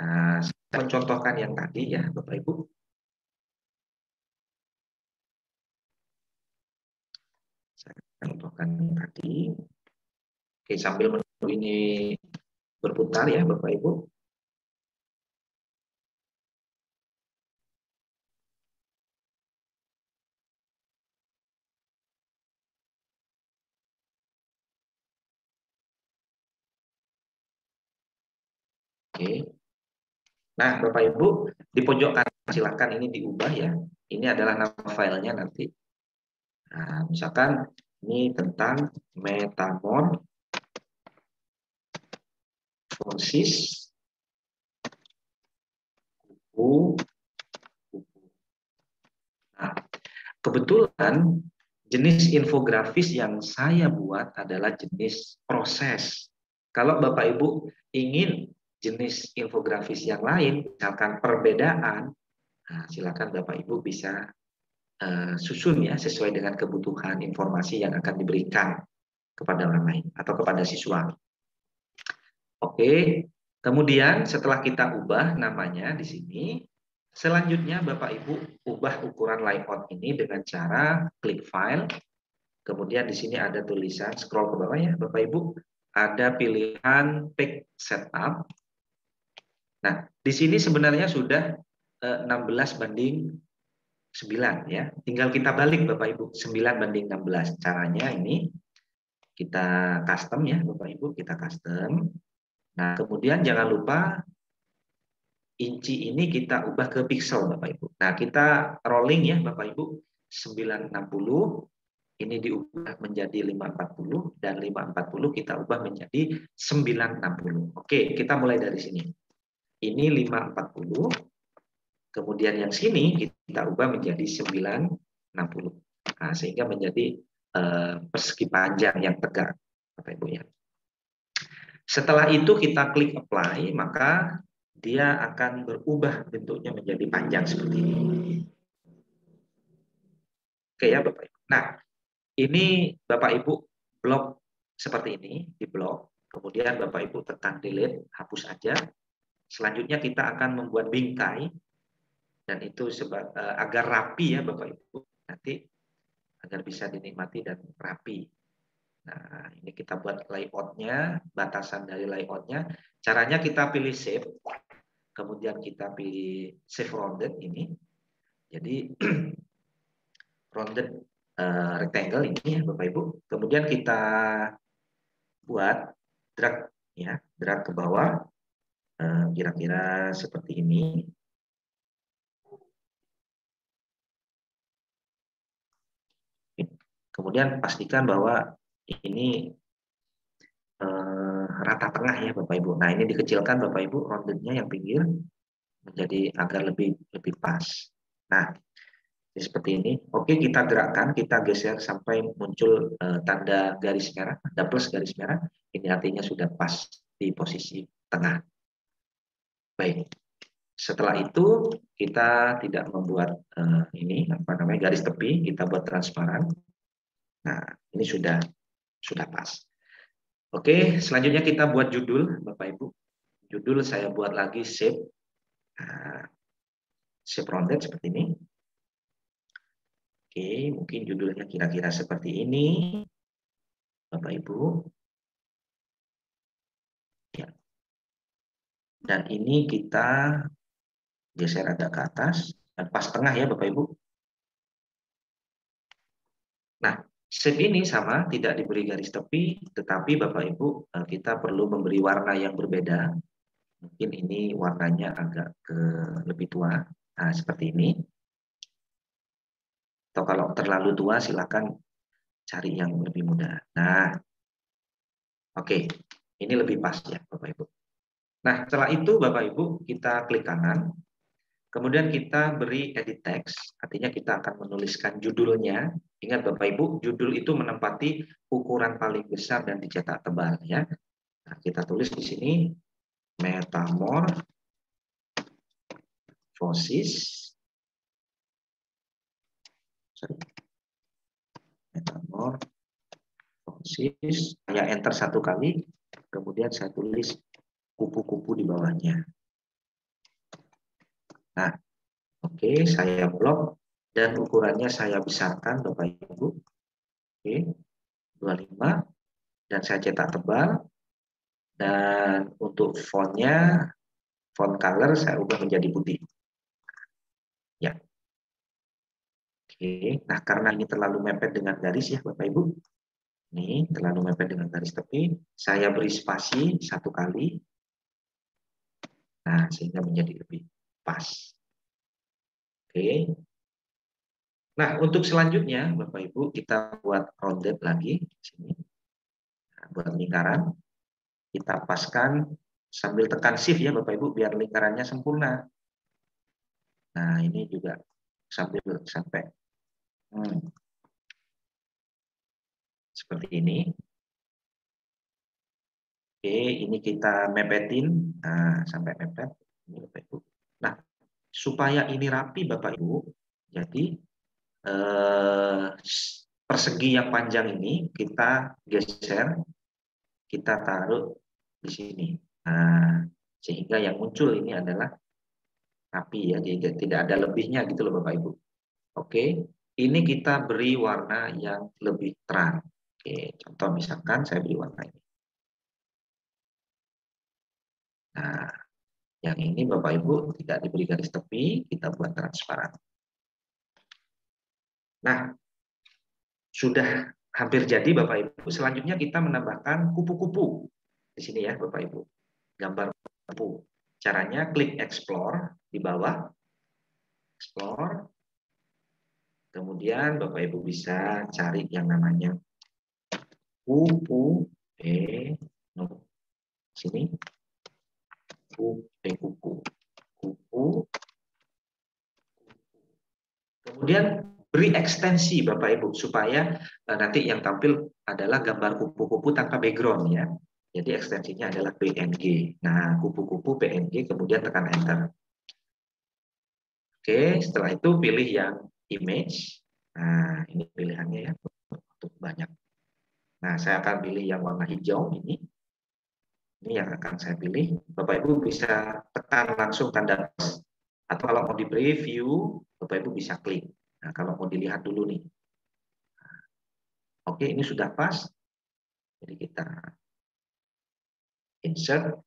Nah, saya mencontohkan yang tadi ya Bapak Ibu. Saya contohkan yang tadi. Oke, sambil menunggu ini berputar ya Bapak Ibu. Oke. Nah, Bapak Ibu, di pojok kanan silakan ini diubah ya. Ini adalah nama filenya nanti. Nah, misalkan ini tentang metamorfosis kupu. Nah, kebetulan jenis infografis yang saya buat adalah jenis proses. Kalau Bapak Ibu ingin jenis infografis yang lain, misalkan perbedaan, nah, silakan Bapak Ibu bisa susun ya sesuai dengan kebutuhan informasi yang akan diberikan kepada orang lain atau kepada siswa. Oke, kemudian setelah kita ubah namanya di sini, selanjutnya Bapak Ibu ubah ukuran layout ini dengan cara klik file. Kemudian di sini ada tulisan, scroll ke bawah ya Bapak Ibu, ada pilihan page setup. Nah, di sini sebenarnya sudah 16:9 ya. Tinggal kita balik Bapak Ibu, 9:16. Caranya ini kita custom ya Bapak Ibu, kita custom. Nah, kemudian jangan lupa inci ini kita ubah ke pixel Bapak Ibu. Nah, kita rolling ya Bapak Ibu, 960 ini diubah menjadi 540 dan 540 kita ubah menjadi 960. Oke, kita mulai dari sini. Ini 540. Kemudian yang sini kita ubah menjadi 960. Nah, sehingga menjadi persegi panjang yang tegak, Bapak Ibu ya. Setelah itu kita klik apply, maka dia akan berubah bentuknya menjadi panjang seperti ini. Oke ya Bapak Ibu. Nah, ini Bapak Ibu blok seperti ini, di blok. Kemudian Bapak Ibu tekan delete, hapus aja. Selanjutnya kita akan membuat bingkai, dan itu agar rapi ya Bapak Ibu, nanti agar bisa dinikmati dan rapi. Nah, ini kita buat layoutnya, batasan dari layoutnya. Caranya kita pilih save, kemudian kita pilih save rounded ini. Jadi rounded rectangle ini ya Bapak Ibu. Kemudian kita buat drag ya, drag ke bawah, kira-kira seperti ini. Kemudian pastikan bahwa ini rata tengah ya Bapak Ibu. Nah, ini dikecilkan Bapak Ibu, roundednya yang pinggir menjadi agar lebih pas. Nah, seperti ini. Oke, kita gerakkan, kita geser sampai muncul tanda garis merah, ada plus garis merah. Ini artinya sudah pas di posisi tengah. Baik. Setelah itu kita tidak membuat ini apa namanya garis tepi, kita buat transparan. Nah, ini sudah pas. Oke, selanjutnya kita buat judul, Bapak Ibu. Judul saya buat lagi shape, shape rounded seperti ini. Oke, mungkin judulnya kira-kira seperti ini, Bapak Ibu. Ya. Dan ini kita geser agak ke atas, dan pas tengah ya Bapak Ibu. Nah, shape ini sama, tidak diberi garis tepi, tetapi Bapak Ibu kita perlu memberi warna yang berbeda. Mungkin ini warnanya agak lebih tua, nah, seperti ini. Atau kalau terlalu tua silakan cari yang lebih muda. Nah, oke, ini lebih pas ya Bapak Ibu. Nah, setelah itu Bapak Ibu kita klik kanan, kemudian kita beri edit text, artinya kita akan menuliskan judulnya. Ingat Bapak Ibu, judul itu menempati ukuran paling besar dan dicetak tebal ya. Nah, kita tulis di sini metamorphosis. Metamorphosis. Saya enter satu kali, kemudian saya tulis kupu-kupu di bawahnya. Nah, oke, saya blok dan ukurannya saya besarkan Bapak Ibu. Oke, 25 dan saya cetak tebal. Dan untuk fontnya, font color saya ubah menjadi putih. Ya. Oke, nah karena ini terlalu mepet dengan garis ya Bapak Ibu. Ini terlalu mepet dengan garis tepi, saya beri spasi satu kali. Nah, sehingga menjadi lebih pas. Oke. Nah, untuk selanjutnya Bapak Ibu kita buat rounded lagi di sini. Nah, buat lingkaran kita paskan sambil tekan shift ya Bapak Ibu biar lingkarannya sempurna. Nah, ini juga sampai seperti ini. Oke, ini kita mepetin, nah, sampai mepet. Ini Bapak Ibu. Nah, supaya ini rapi Bapak Ibu, jadi persegi yang panjang ini kita geser, kita taruh di sini. Nah, sehingga yang muncul ini adalah rapi ya, jadi tidak ada lebihnya gitu loh Bapak Ibu. Oke, ini kita beri warna yang lebih terang. Oke, contoh misalkan saya beri warna ini. Nah, yang ini Bapak Ibu tidak diberi garis tepi, kita buat transparan. Nah, sudah hampir jadi Bapak Ibu. Selanjutnya kita menambahkan kupu-kupu. Di sini ya Bapak Ibu. Gambar kupu. Caranya klik explore di bawah. Explore. Kemudian Bapak Ibu bisa cari yang namanya kupu. Sini. Kupu. Kupu. Kemudian beri ekstensi Bapak Ibu supaya nanti yang tampil adalah gambar kupu-kupu tanpa background ya. Jadi ekstensinya adalah PNG. Nah, kupu-kupu PNG kemudian tekan enter. Oke, setelah itu pilih yang image. Nah, ini pilihannya ya untuk banyak. Nah, saya akan pilih yang warna hijau ini. Ini yang akan saya pilih. Bapak Ibu bisa tekan langsung tanda plus, atau kalau mau di preview, Bapak Ibu bisa klik. Nah, kalau mau dilihat dulu nih. Oke, ini sudah pas. Jadi kita insert,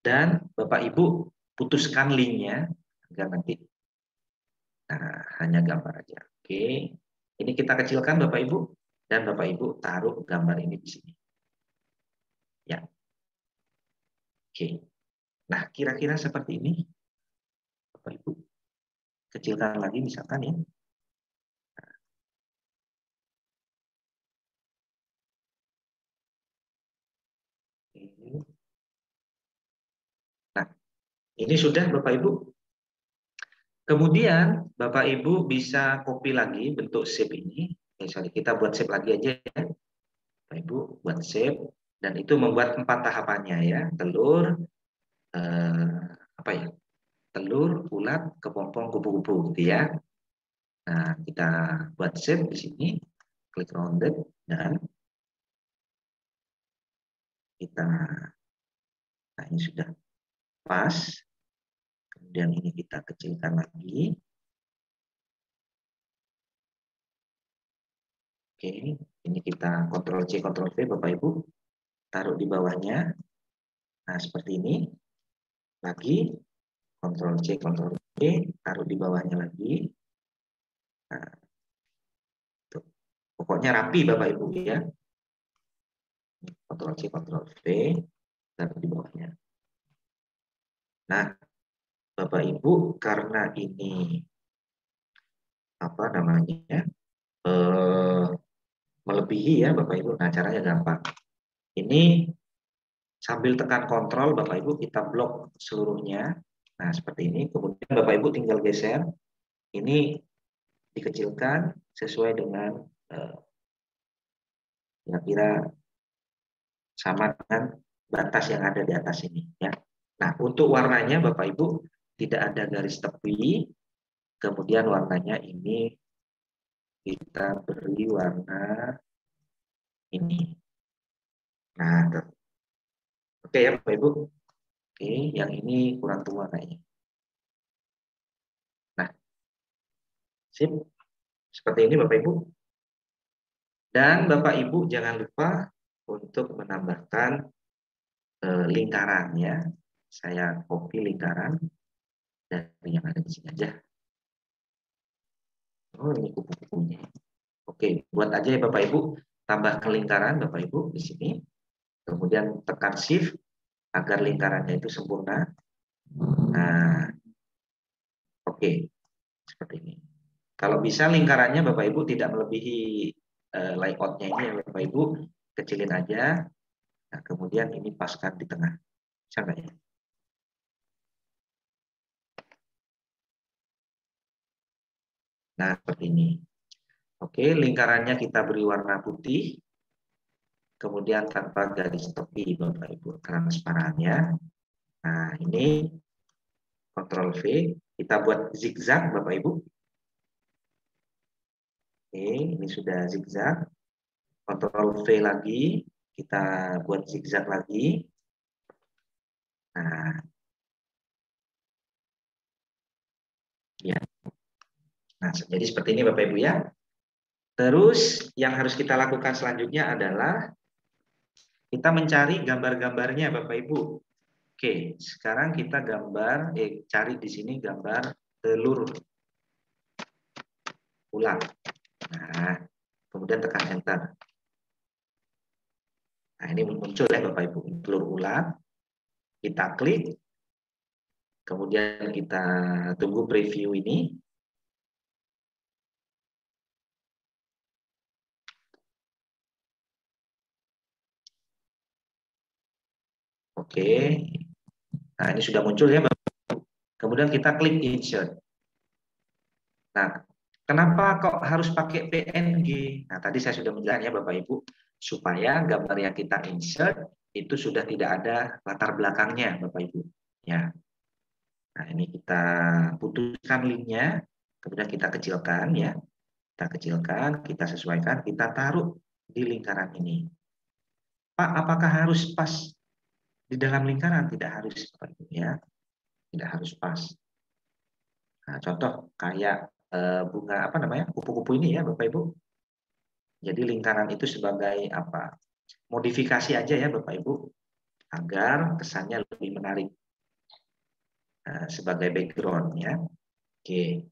dan Bapak Ibu putuskan linknya agar nanti hanya gambar aja. Oke, ini kita kecilkan Bapak Ibu, dan Bapak Ibu taruh gambar ini di sini. Ya, oke. Nah, kira-kira seperti ini. Bapak Ibu kecilkan lagi misalkan ya. Nah, ini sudah Bapak Ibu. Kemudian Bapak Ibu bisa copy lagi bentuk shape ini. Misalnya kita buat shape lagi aja ya. Bapak Ibu buat shape, dan itu membuat 4 tahapannya ya. Telur, apa ya? Telur, ulat, kepompong, kupu-kupu gitu ya. Nah, kita buat shape di sini, klik rounded, dan kita, nah ini sudah pas. Kemudian ini kita kecilkan lagi. Oke, ini kita Ctrl C, Ctrl V Bapak Ibu, taruh di bawahnya. Nah, seperti ini. Lagi, Ctrl C, Ctrl V, taruh di bawahnya lagi. Nah, tuh. Pokoknya rapi Bapak Ibu ya. Ctrl C, Ctrl V, taruh di bawahnya. Nah, Bapak Ibu, karena ini apa namanya melebihi ya Bapak Ibu, nah caranya gampang. Ini sambil tekan kontrol Bapak Ibu kita blok seluruhnya. Nah, seperti ini. Kemudian Bapak Ibu tinggal geser. Ini dikecilkan sesuai dengan kira-kira sama dengan batas yang ada di atas ini ya. Nah, untuk warnanya Bapak Ibu tidak ada garis tepi. Kemudian warnanya ini kita beri warna ini. Nah, oke ya Bapak Ibu. Oke, yang ini kurang tua kayaknya. Nah, sip. Seperti ini Bapak Ibu. Dan Bapak Ibu jangan lupa untuk menambahkan lingkaran ya. Saya copy lingkaran dari yang ada di sini aja. Oh, ini kupu-kupunya. Oke, buat aja ya Bapak Ibu, tambahkan lingkaran Bapak Ibu di sini. Kemudian tekan shift agar lingkarannya itu sempurna. Nah, oke, seperti ini. Kalau bisa lingkarannya Bapak Ibu tidak melebihi layoutnya ini ya Bapak Ibu, kecilin aja. Nah, kemudian ini paskan di tengah. Bisa nggak ya? Nah, seperti ini. Oke, lingkarannya kita beri warna putih. Kemudian tanpa garis tepi Bapak Ibu, transparan ya. Nah, ini Ctrl V, kita buat zigzag Bapak Ibu. Oke, ini sudah zigzag. Ctrl V lagi, kita buat zigzag lagi. Nah, ya. Nah, jadi seperti ini Bapak Ibu ya. Terus yang harus kita lakukan selanjutnya adalah kita mencari gambar-gambarnya Bapak Ibu. Oke, sekarang kita cari di sini gambar telur ulat. Nah, kemudian tekan enter. Nah, ini muncul ya Bapak Ibu, telur ulat. Kita klik, kemudian kita tunggu preview ini. Oke, nah ini sudah muncul ya Bapak Ibu. Kemudian kita klik insert. Nah, kenapa kok harus pakai PNG? Nah, tadi saya sudah menjelaskan ya Bapak Ibu, supaya gambar yang kita insert itu sudah tidak ada latar belakangnya Bapak Ibu. Ya. Nah, ini kita putuskan linknya, kemudian kita kecilkan ya. Kita kecilkan, kita sesuaikan, kita taruh di lingkaran ini. Pak, apakah harus pas Di dalam lingkaran tidak harus seperti itu ya, tidak harus pas. Nah, contoh kayak bunga apa namanya, kupu-kupu ini ya Bapak Ibu. Jadi lingkaran itu sebagai apa? Modifikasi aja ya Bapak Ibu, agar kesannya lebih menarik sebagai background ya. Oke.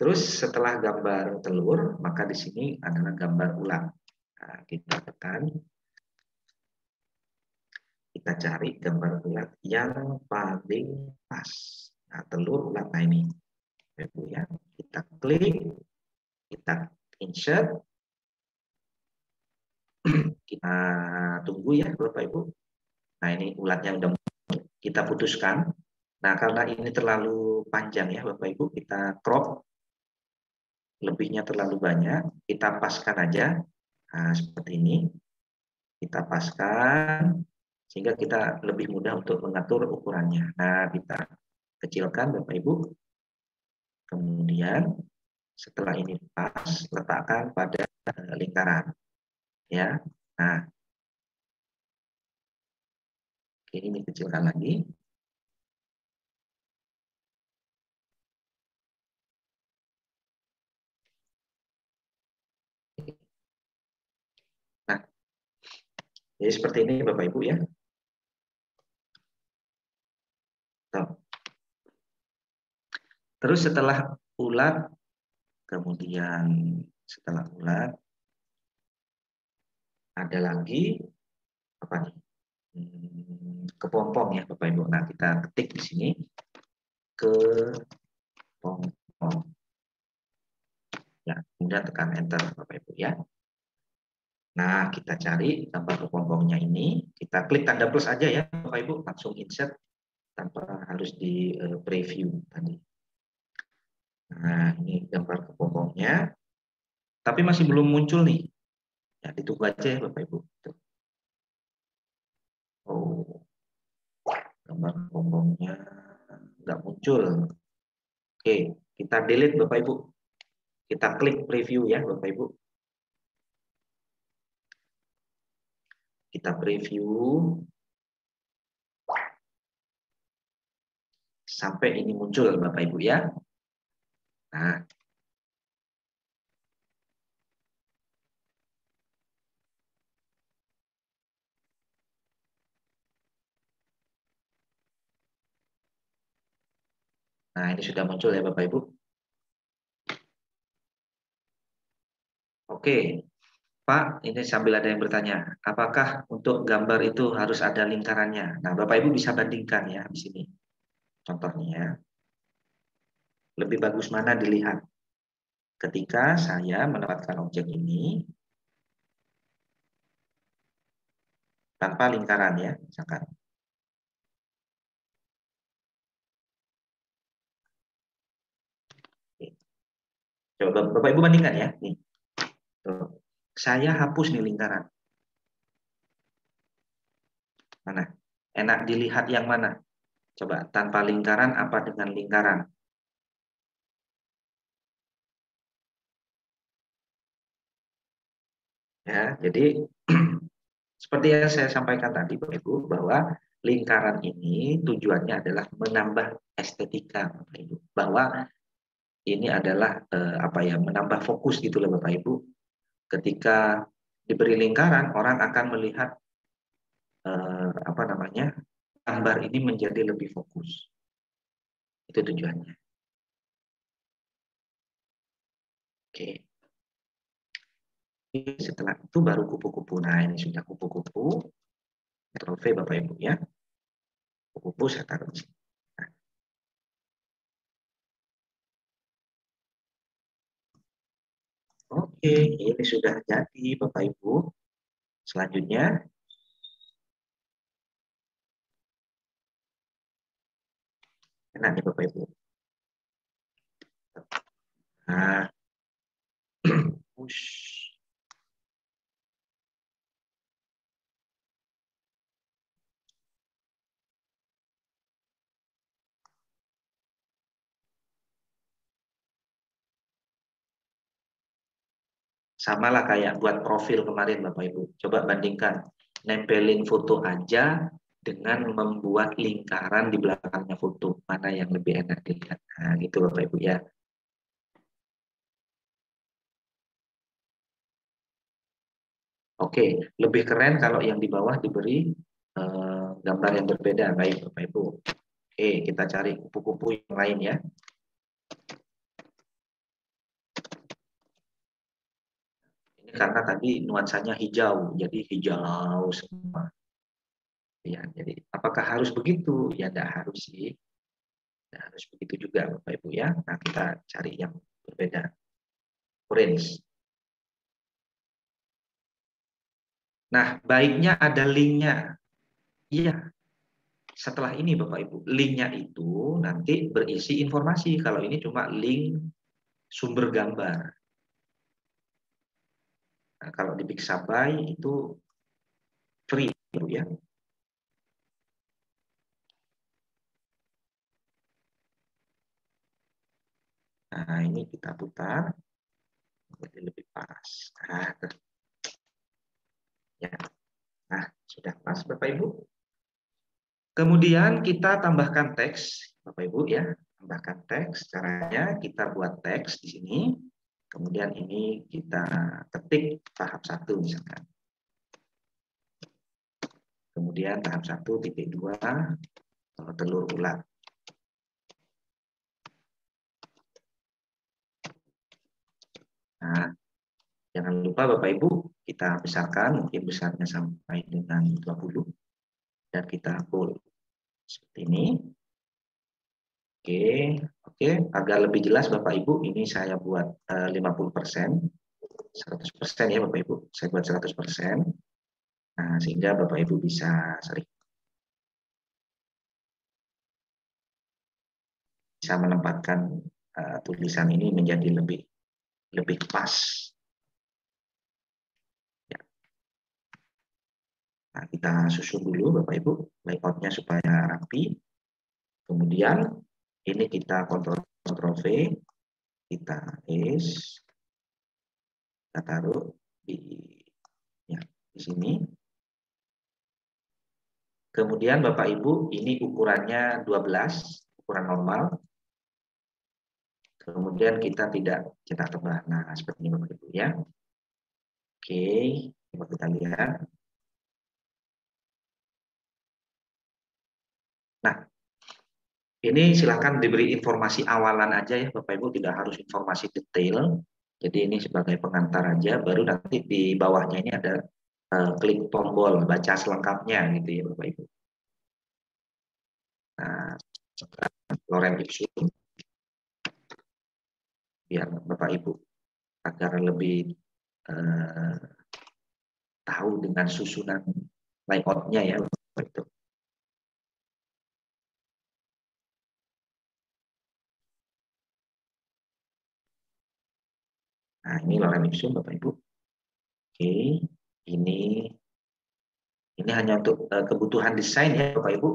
Terus setelah gambar telur, maka di sini adalah gambar ulat. Nah, kita tekan, kita cari gambar ulat yang paling pas. Nah, telur ulat, nah ini. Ya. Kita klik, kita insert, kita tunggu ya Bapak Ibu. Nah ini ulatnya udah kita putuskan. Nah karena ini terlalu panjang ya Bapak Ibu, kita crop, lebihnya terlalu banyak, kita paskan aja. Nah, seperti ini. Kita paskan sehingga kita lebih mudah untuk mengatur ukurannya. Nah, kita kecilkan Bapak Ibu. Kemudian setelah ini pas, letakkan pada lingkaran. Ya. Nah, ini kecilkan lagi. Nah, jadi seperti ini Bapak Ibu ya. Terus setelah ulat, kemudian setelah ulat ada lagi apa nih? Kepompong ya Bapak Ibu. Nah, kita ketik di sini kepompong. Ya, kemudian tekan enter Bapak Ibu ya. Nah, kita cari gambar kepompongnya ini, kita klik tanda plus aja ya Bapak Ibu, langsung insert tanpa harus di preview tadi. Nah, ini gambar kepompongnya. Tapi masih belum muncul nih. Ya, ditunggu aja ya Bapak Ibu. Oh, gambar kepompongnya nggak muncul. Oke, kita delete Bapak Ibu. Kita klik preview ya Bapak Ibu. Kita preview sampai ini muncul Bapak Ibu ya. Nah, ini sudah muncul ya Bapak Ibu. Oke, Pak, ini sambil ada yang bertanya, apakah untuk gambar itu harus ada lingkarannya? Nah, Bapak Ibu bisa bandingkan ya di sini. Contohnya, lebih bagus mana dilihat? Ketika saya menempatkan objek ini tanpa lingkaran ya, misalkan. Coba Bapak Ibu bandingkan ya. Nih. Tuh. Saya hapus nih lingkaran. Mana? Enak dilihat yang mana? Coba tanpa lingkaran apa dengan lingkaran? Ya, jadi seperti yang saya sampaikan tadi Bapak Ibu bahwa lingkaran ini tujuannya adalah menambah estetika Bapak Ibu. Bahwa ini adalah apa ya, menambah fokus gitu loh Bapak Ibu. Ketika diberi lingkaran, orang akan melihat apa namanya, gambar ini menjadi lebih fokus. Itu tujuannya. Oke. Setelah itu baru kupu-kupu. Nah, ini sudah kupu-kupu. Ctrl V Bapak Ibu ya. Kupu-kupu saya taruh di sini. Nah. Oke, ini sudah jadi Bapak Ibu. Selanjutnya enak nih Bapak Ibu. Nah, push. Sama lah kayak buat profil kemarin Bapak Ibu. Coba bandingkan. Nempelin foto aja dengan membuat lingkaran di belakangnya foto. Mana yang lebih enak dilihat. Nah, gitu Bapak Ibu ya. Oke, lebih keren kalau yang di bawah diberi gambar yang berbeda. Baik Bapak Ibu. Oke, kita cari kupu-kupu yang lain ya. Ini karena tadi nuansanya hijau, jadi hijau semua. Ya, jadi apakah harus begitu? Ya, tidak harus sih. Tidak harus begitu juga Bapak Ibu ya. Nah, kita cari yang berbeda. Orange. Nah, baiknya ada linknya. Iya, setelah ini Bapak Ibu, linknya itu nanti berisi informasi. Kalau ini cuma link sumber gambar. Nah, kalau di Pixabay itu free ya. Nah, ini kita putar jadi lebih pas. Nah, ya. Nah, sudah pas Bapak Ibu. Kemudian kita tambahkan teks, Bapak Ibu ya. Tambahkan teks. Caranya kita buat teks di sini. Kemudian ini kita ketik tahap 1 misalkan. Kemudian tahap 1.2 telur ulat. Nah, jangan lupa Bapak Ibu, kita besarkan, mungkin besarnya sampai dengan 20 dan kita full seperti ini. Oke, oke, agar lebih jelas Bapak Ibu, ini saya buat 50%, 100% ya Bapak Ibu, saya buat 100%. Nah, sehingga Bapak Ibu bisa sering bisa menempatkan tulisan ini menjadi lebih pas. Ya. Nah, kita susun dulu Bapak Ibu layoutnya supaya rapi. Kemudian ini kita Ctrl V, kita paste, kita taruh ya, di sini. Kemudian Bapak Ibu ini ukurannya 12, ukuran normal. Kemudian kita tidak cetak tebal. Nah, seperti ini Bapak Ibu ya. Oke, coba kita lihat. Nah, ini silakan diberi informasi awalan aja ya Bapak Ibu, tidak harus informasi detail. Jadi ini sebagai pengantar aja, baru nanti di bawahnya ini ada klik tombol baca selengkapnya gitu ya Bapak Ibu. Nah, lorem ipsum biar Bapak Ibu agar lebih tahu dengan susunan layoutnya ya Bapak Ibu. Nah, ini lorem ipsum Bapak Ibu. Oke, ini hanya untuk kebutuhan desain ya Bapak Ibu.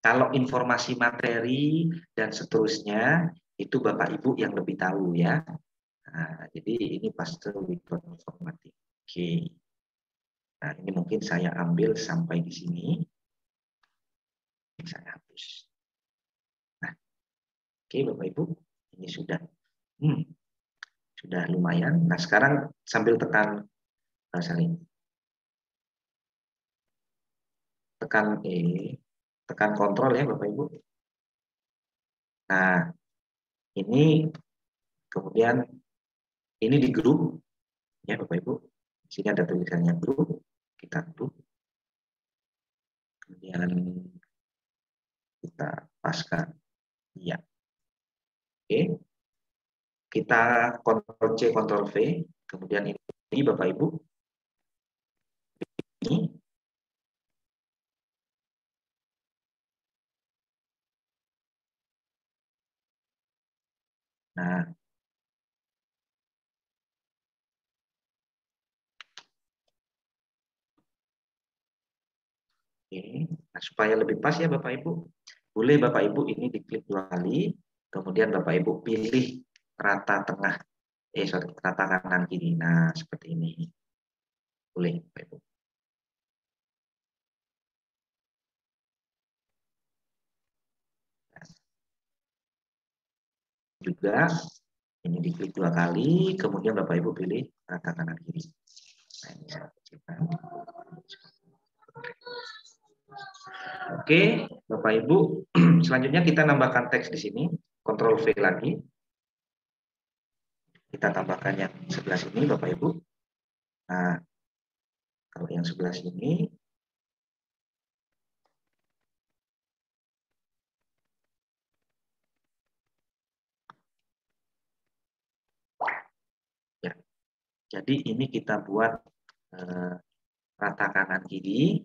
Kalau informasi materi dan seterusnya itu Bapak Ibu yang lebih tahu ya. Nah, jadi ini pastel without formatting. Oke. Nah, ini mungkin saya ambil sampai di sini. Saya hapus. Nah, oke Bapak Ibu, ini sudah lumayan. Nah, sekarang sambil tekan tekan kontrol ya Bapak Ibu. Nah, ini kemudian ini di grup ya Bapak Ibu. Di sini ada tulisannya grup, kita grup. Kemudian kita paskan ya. Oke. Kita Ctrl C Ctrl V, kemudian ini Bapak Ibu ini nah ini nah, supaya lebih pas ya Bapak Ibu, boleh Bapak Ibu ini diklik 2 kali, kemudian Bapak Ibu pilih rata tengah, rata kanan kiri. Nah, seperti ini. Boleh Bapak Ibu. juga. Ini diklik 2 kali, kemudian Bapak Ibu pilih rata kanan kiri. Nah, ini saya kecilkan. Oke, Bapak Ibu, selanjutnya kita nambahkan teks di sini. Ctrl V lagi. Kita tambahkan yang sebelah sini, Bapak Ibu. Nah, kalau yang sebelah sini, ya. Jadi ini kita buat rata kanan kiri.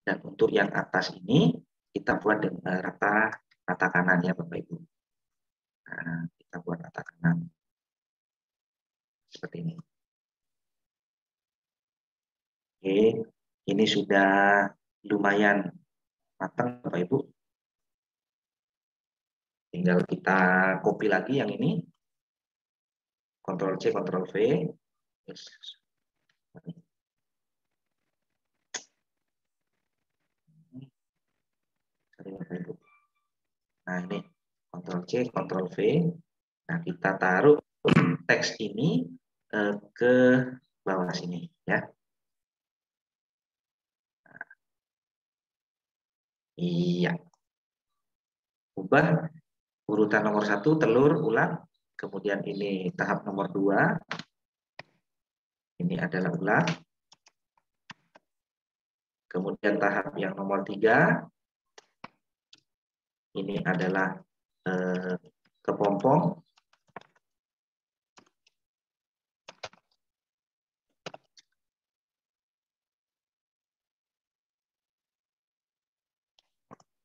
Dan untuk yang atas ini kita buat rata kanan ya Bapak Ibu. Nah, kita buat rata kanan seperti ini. Oke, ini sudah lumayan matang Bapak Ibu. Tinggal kita copy lagi yang ini. Ctrl C, Ctrl V. Yes. Nah ini Ctrl C, Ctrl V. Nah kita taruh teks ini ke bawah sini ya. Iya. Ubah urutan nomor 1 telur ulat. Kemudian ini tahap nomor 2. Ini adalah ulat. Kemudian tahap yang nomor 3. Ini adalah kepompong.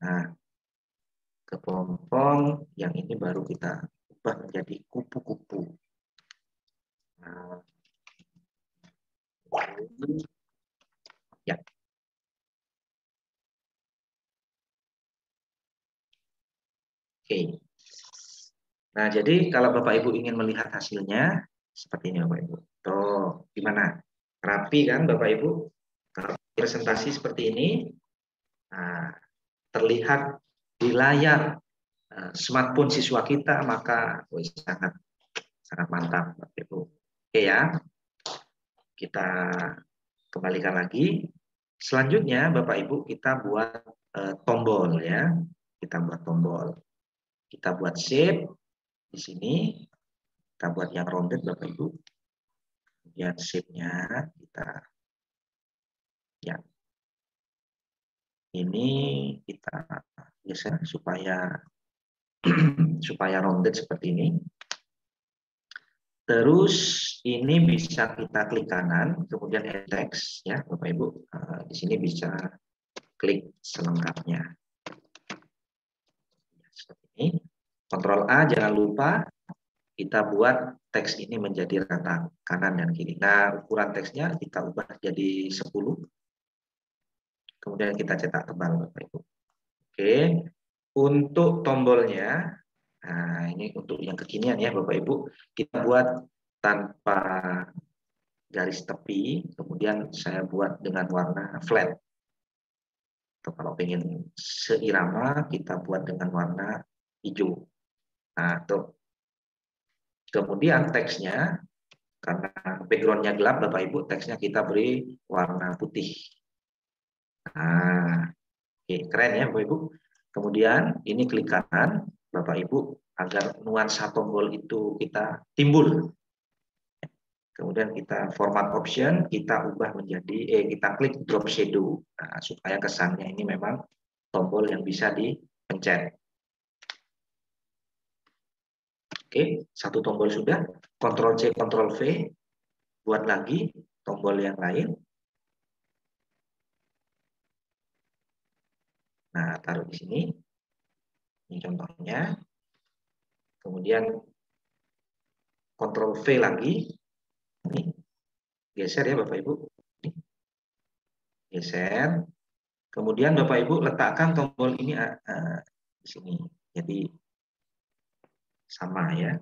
Nah, kepompong yang ini baru kita ubah menjadi kupu-kupu. Nah, ya. Oke. Nah, jadi kalau Bapak Ibu ingin melihat hasilnya seperti ini Bapak Ibu. Tuh, gimana? Rapi kan Bapak Ibu? Kalau presentasi seperti ini, nah, terlihat di layar smartphone siswa kita, maka sangat mantap Bapak Ibu. Oke ya. Kita kembalikan lagi. Selanjutnya Bapak Ibu kita buat tombol ya. Kita buat tombol. Kita buat shape di sini. Kita buat yang rounded Bapak Ibu. Kemudian shape-nya kita ya. Ini kita geser supaya supaya rounded seperti ini. Terus ini bisa kita klik kanan, kemudian add text ya Bapak Ibu. Di sini bisa klik selengkapnya. Seperti ini. Ctrl A, jangan lupa kita buat teks ini menjadi rata kanan dan kiri. Nah, ukuran teksnya kita ubah jadi 10. Kemudian kita cetak tebal Bapak Ibu. Oke. Untuk tombolnya, nah ini untuk yang kekinian ya Bapak Ibu, kita buat tanpa garis tepi, kemudian saya buat dengan warna flat. Atau kalau ingin seirama, kita buat dengan warna hijau. Nah, tuh. Kemudian teksnya, karena backgroundnya gelap Bapak Ibu, teksnya kita beri warna putih. Nah, oke, keren ya Bapak Ibu. Kemudian ini klik kanan Bapak Ibu agar nuansa tombol itu kita timbul. Kemudian kita format option, kita ubah menjadi kita klik drop shadow. Nah, supaya kesannya ini memang tombol yang bisa dipencet. Oke, satu tombol sudah. Ctrl C, Ctrl V. Buat lagi tombol yang lain. Nah, taruh di sini. Ini contohnya. Kemudian Ctrl V lagi. Ini geser ya Bapak Ibu. Ini. Geser. Kemudian Bapak Ibu letakkan tombol ini di sini. Jadi sama ya.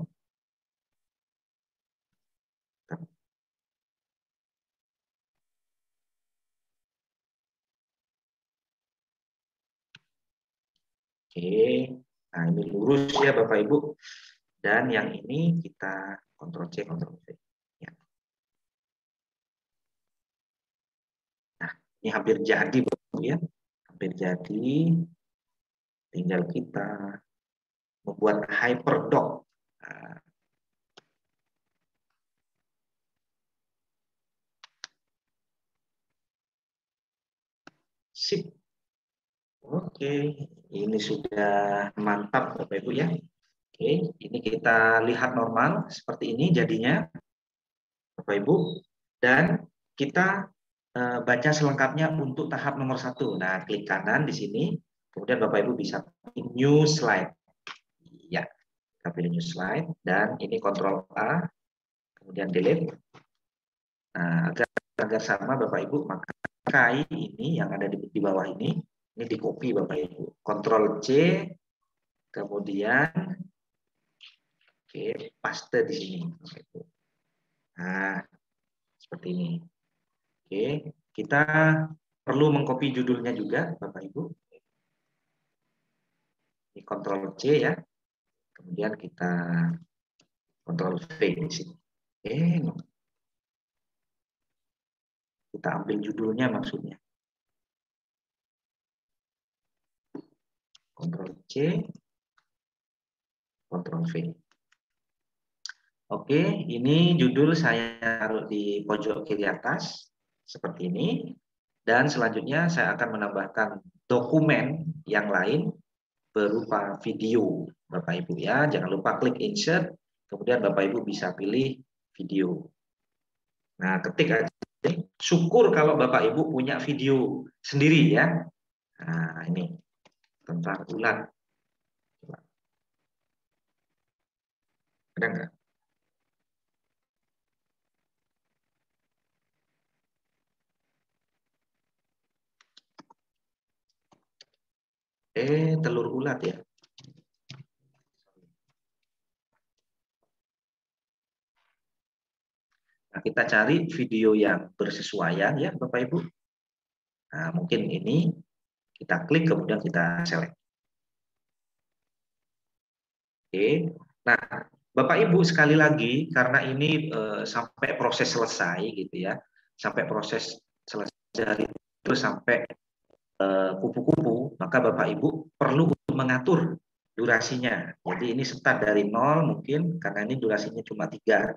Oke, nah ini lurus ya Bapak Ibu. Dan yang ini kita Ctrl C, Ctrl V. Ya. Nah, ini hampir jadi Bapak Ibu ya. Hampir jadi. Tinggal kita membuat hyperdoc. Nah, sip. Oke, ini sudah mantap Bapak Ibu ya. Oke, ini kita lihat normal seperti ini jadinya Bapak Ibu. Dan kita baca selengkapnya untuk tahap nomor 1. Nah, klik kanan di sini. Kemudian Bapak Ibu bisa pilih new slide. Ya, kita pilih new slide. Dan ini Ctrl A, kemudian delete. Nah, agar sama Bapak Ibu, maka KI ini yang ada di bawah ini di copy Bapak Ibu. Ctrl C, kemudian oke, paste di sini. Nah, seperti ini. Oke, kita perlu mengcopy judulnya juga, Bapak Ibu. Ini Ctrl C ya. Kemudian kita Ctrl V di sini. Oke. Kita ambil judulnya maksudnya. Ctrl C, Ctrl V. Oke, ini judul saya taruh di pojok kiri atas seperti ini. Dan selanjutnya saya akan menambahkan dokumen yang lain berupa video, Bapak Ibu ya. Jangan lupa klik insert, kemudian Bapak Ibu bisa pilih video. Nah, ketik aja. Syukur kalau Bapak Ibu punya video sendiri ya. Nah, ini tentang ulat. Ada nggak? Telur ulat ya. Nah, kita cari video yang bersesuaian ya Bapak Ibu. Nah, mungkin ini kita klik kemudian kita select. Oke. Nah, Bapak Ibu sekali lagi karena ini sampai proses selesai gitu ya. Sampai proses selesai dari terus sampai kupu-kupu, maka Bapak Ibu perlu untuk mengatur durasinya. Jadi ini start dari 0 mungkin karena ini durasinya cuma 3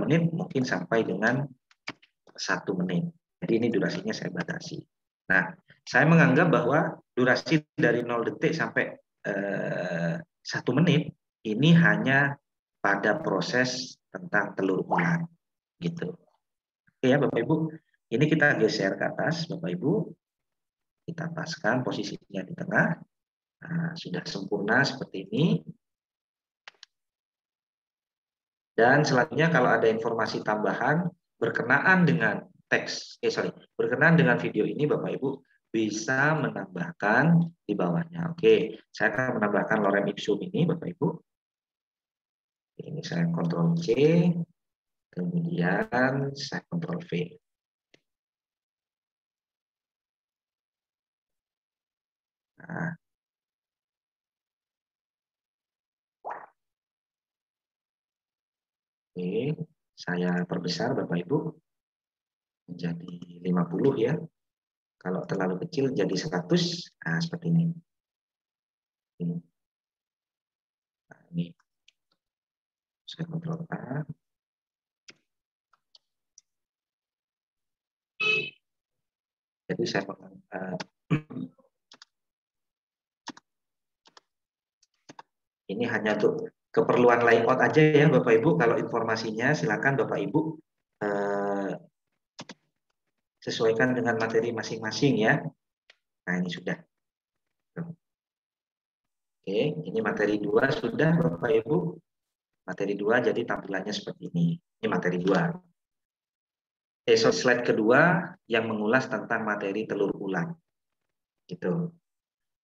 menit mungkin sampai dengan 1 menit. Jadi ini durasinya saya batasi. Nah, saya menganggap bahwa durasi dari 0 detik sampai 1 menit ini hanya pada proses tentang telur ulat gitu. Oke ya Bapak Ibu, ini kita geser ke atas Bapak Ibu. Kita paskan posisinya di tengah. Nah, sudah sempurna seperti ini. Dan selanjutnya kalau ada informasi tambahan berkenaan dengan berkenaan dengan video ini Bapak Ibu bisa menambahkan di bawahnya. Oke, saya akan menambahkan lorem ipsum ini Bapak Ibu. Ini saya Ctrl C, kemudian saya Ctrl V. Nah, oke, saya perbesar Bapak Ibu menjadi 50 ya. Kalau terlalu kecil jadi 100, nah seperti ini. Nah, ini saya Ctrl A. Jadi saya ini hanya untuk keperluan layout aja ya Bapak Ibu. Kalau informasinya silakan Bapak Ibu sesuaikan dengan materi masing-masing ya. Nah ini sudah. Oke, ini materi 2 sudah Bapak Ibu. Materi 2 jadi tampilannya seperti ini. Ini materi 2. Slide kedua yang mengulas tentang materi telur ulat. Gitu.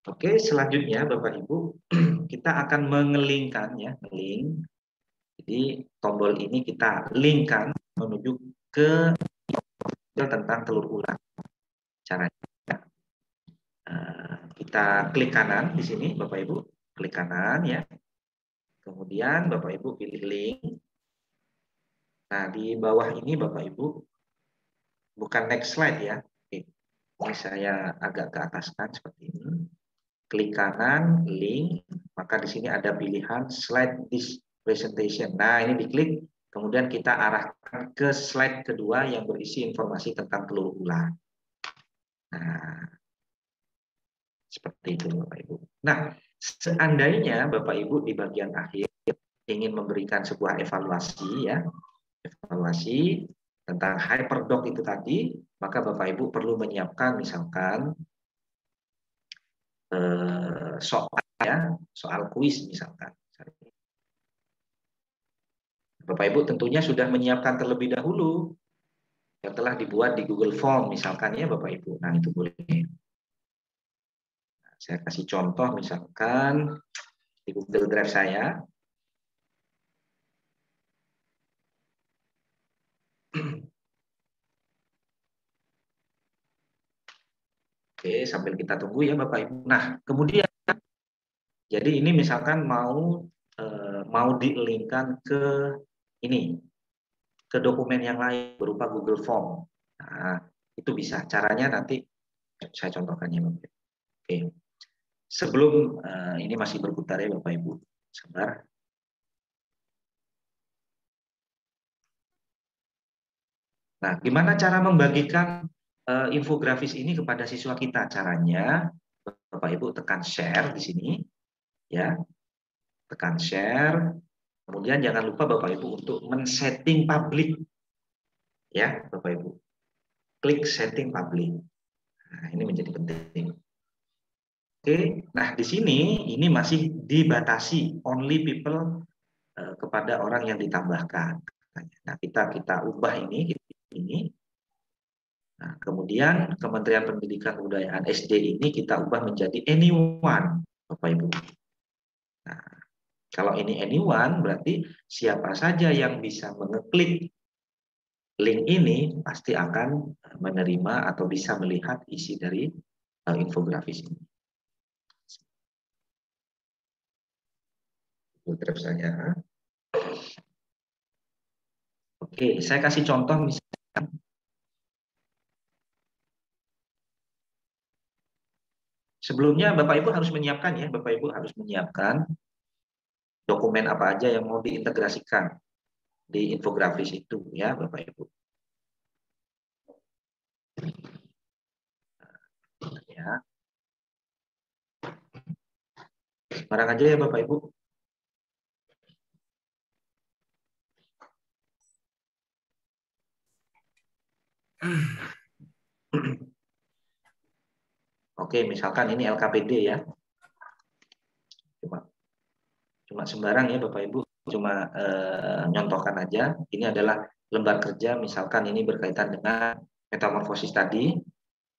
Oke, selanjutnya Bapak Ibu, kita akan mengelingkan ya, link. Jadi tombol ini kita linkkan menuju ke tentang telur ulat. Caranya kita klik kanan di sini, Bapak Ibu, klik kanan ya. Kemudian Bapak Ibu pilih link. Nah, di bawah ini Bapak Ibu, bukan next slide ya. Oke. Ini saya agak ke ataskan seperti ini. Klik kanan, link, maka di sini ada pilihan slide this presentation. Nah, ini diklik, kemudian kita arahkan ke slide kedua yang berisi informasi tentang peluru ular. Nah, seperti itu Bapak Ibu. Nah, seandainya Bapak Ibu di bagian akhir ingin memberikan sebuah evaluasi ya, evaluasi tentang hyperdoc itu tadi, maka Bapak Ibu perlu menyiapkan misalkan soal ya, soal kuis misalkan. Bapak Ibu tentunya sudah menyiapkan terlebih dahulu yang telah dibuat di Google Form misalkan ya Bapak Ibu. Nah, itu boleh. Saya kasih contoh misalkan di Google Drive saya. Oke, sambil kita tunggu ya Bapak Ibu. Nah, kemudian jadi ini misalkan mau di-linkkan ke ini, ke dokumen yang lain berupa Google Form. Nah, itu bisa. Caranya nanti saya contohkan ya Bapak Ibu. Oke. Sebelum ini masih berputar ya Bapak Ibu. Sabar. Nah, gimana cara membagikan infografis ini kepada siswa kita? Caranya, Bapak Ibu tekan share di sini, ya, tekan share. Kemudian jangan lupa Bapak Ibu untuk men-setting public, ya, Bapak Ibu. Klik setting public. Nah, ini menjadi penting. Oke, nah di sini ini masih dibatasi only people kepada orang yang ditambahkan. Nah, kita ubah ini. Nah, kemudian Kementerian Pendidikan Kebudayaan SD ini kita ubah menjadi anyone, Bapak Ibu. Nah, kalau ini anyone berarti siapa saja yang bisa mengeklik link ini pasti akan menerima atau bisa melihat isi dari infografis ini. Terus saja. Oke, saya kasih contoh misalnya. Sebelumnya Bapak Ibu harus menyiapkan ya, Bapak Ibu harus menyiapkan dokumen apa aja yang mau diintegrasikan di infografis itu ya, Bapak Ibu. Ya. Barang aja ya Bapak Ibu. Oke, misalkan ini LKPD ya. Cuma sembarang ya Bapak Ibu, cuma nyontohkan aja. Ini adalah lembar kerja, misalkan ini berkaitan dengan metamorfosis tadi.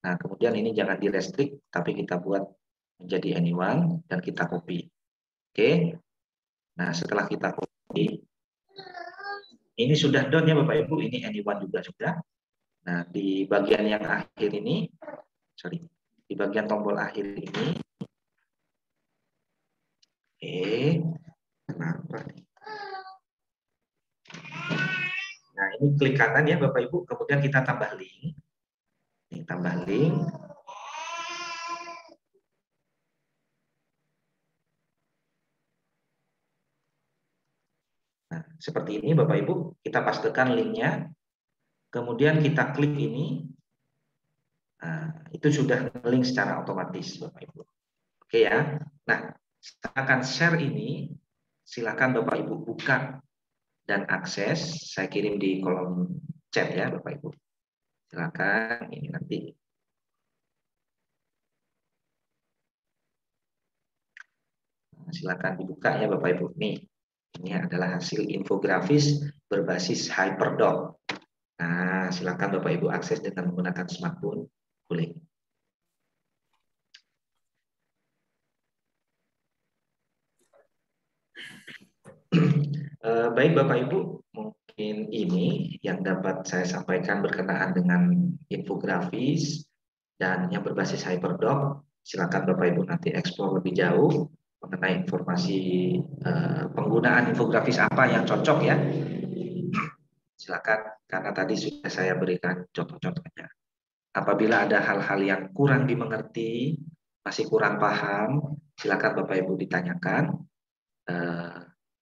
Nah, kemudian ini jangan direstrik, tapi kita buat menjadi anyone dan kita copy. Oke. Nah, setelah kita copy, ini sudah done ya Bapak Ibu, ini anyone juga sudah. Nah, di bagian yang akhir ini, di bagian tombol akhir ini, kenapa nih? Nah, ini klik kanan ya Bapak Ibu, kemudian kita tambah link. Ini tambah link. Nah, seperti ini Bapak Ibu, kita pastekan linknya. Kemudian kita klik ini. Nah, itu sudah link secara otomatis Bapak Ibu. Oke ya. Nah, silakan share ini, silakan Bapak Ibu buka dan akses. Saya kirim di kolom chat ya Bapak Ibu. Silakan ini nanti. Nah, silakan dibuka ya Bapak Ibu. Nih, ini adalah hasil infografis berbasis HyperDoc. Nah, silakan Bapak Ibu akses dengan menggunakan smartphone. Boleh. Baik Bapak Ibu, mungkin ini yang dapat saya sampaikan berkenaan dengan infografis dan yang berbasis HyperDoc. Silakan Bapak Ibu nanti eksplor lebih jauh mengenai informasi penggunaan infografis apa yang cocok ya. Silakan, karena tadi sudah saya berikan contoh-contohnya. Apabila ada hal-hal yang kurang dimengerti, masih kurang paham, silakan Bapak Ibu ditanyakan.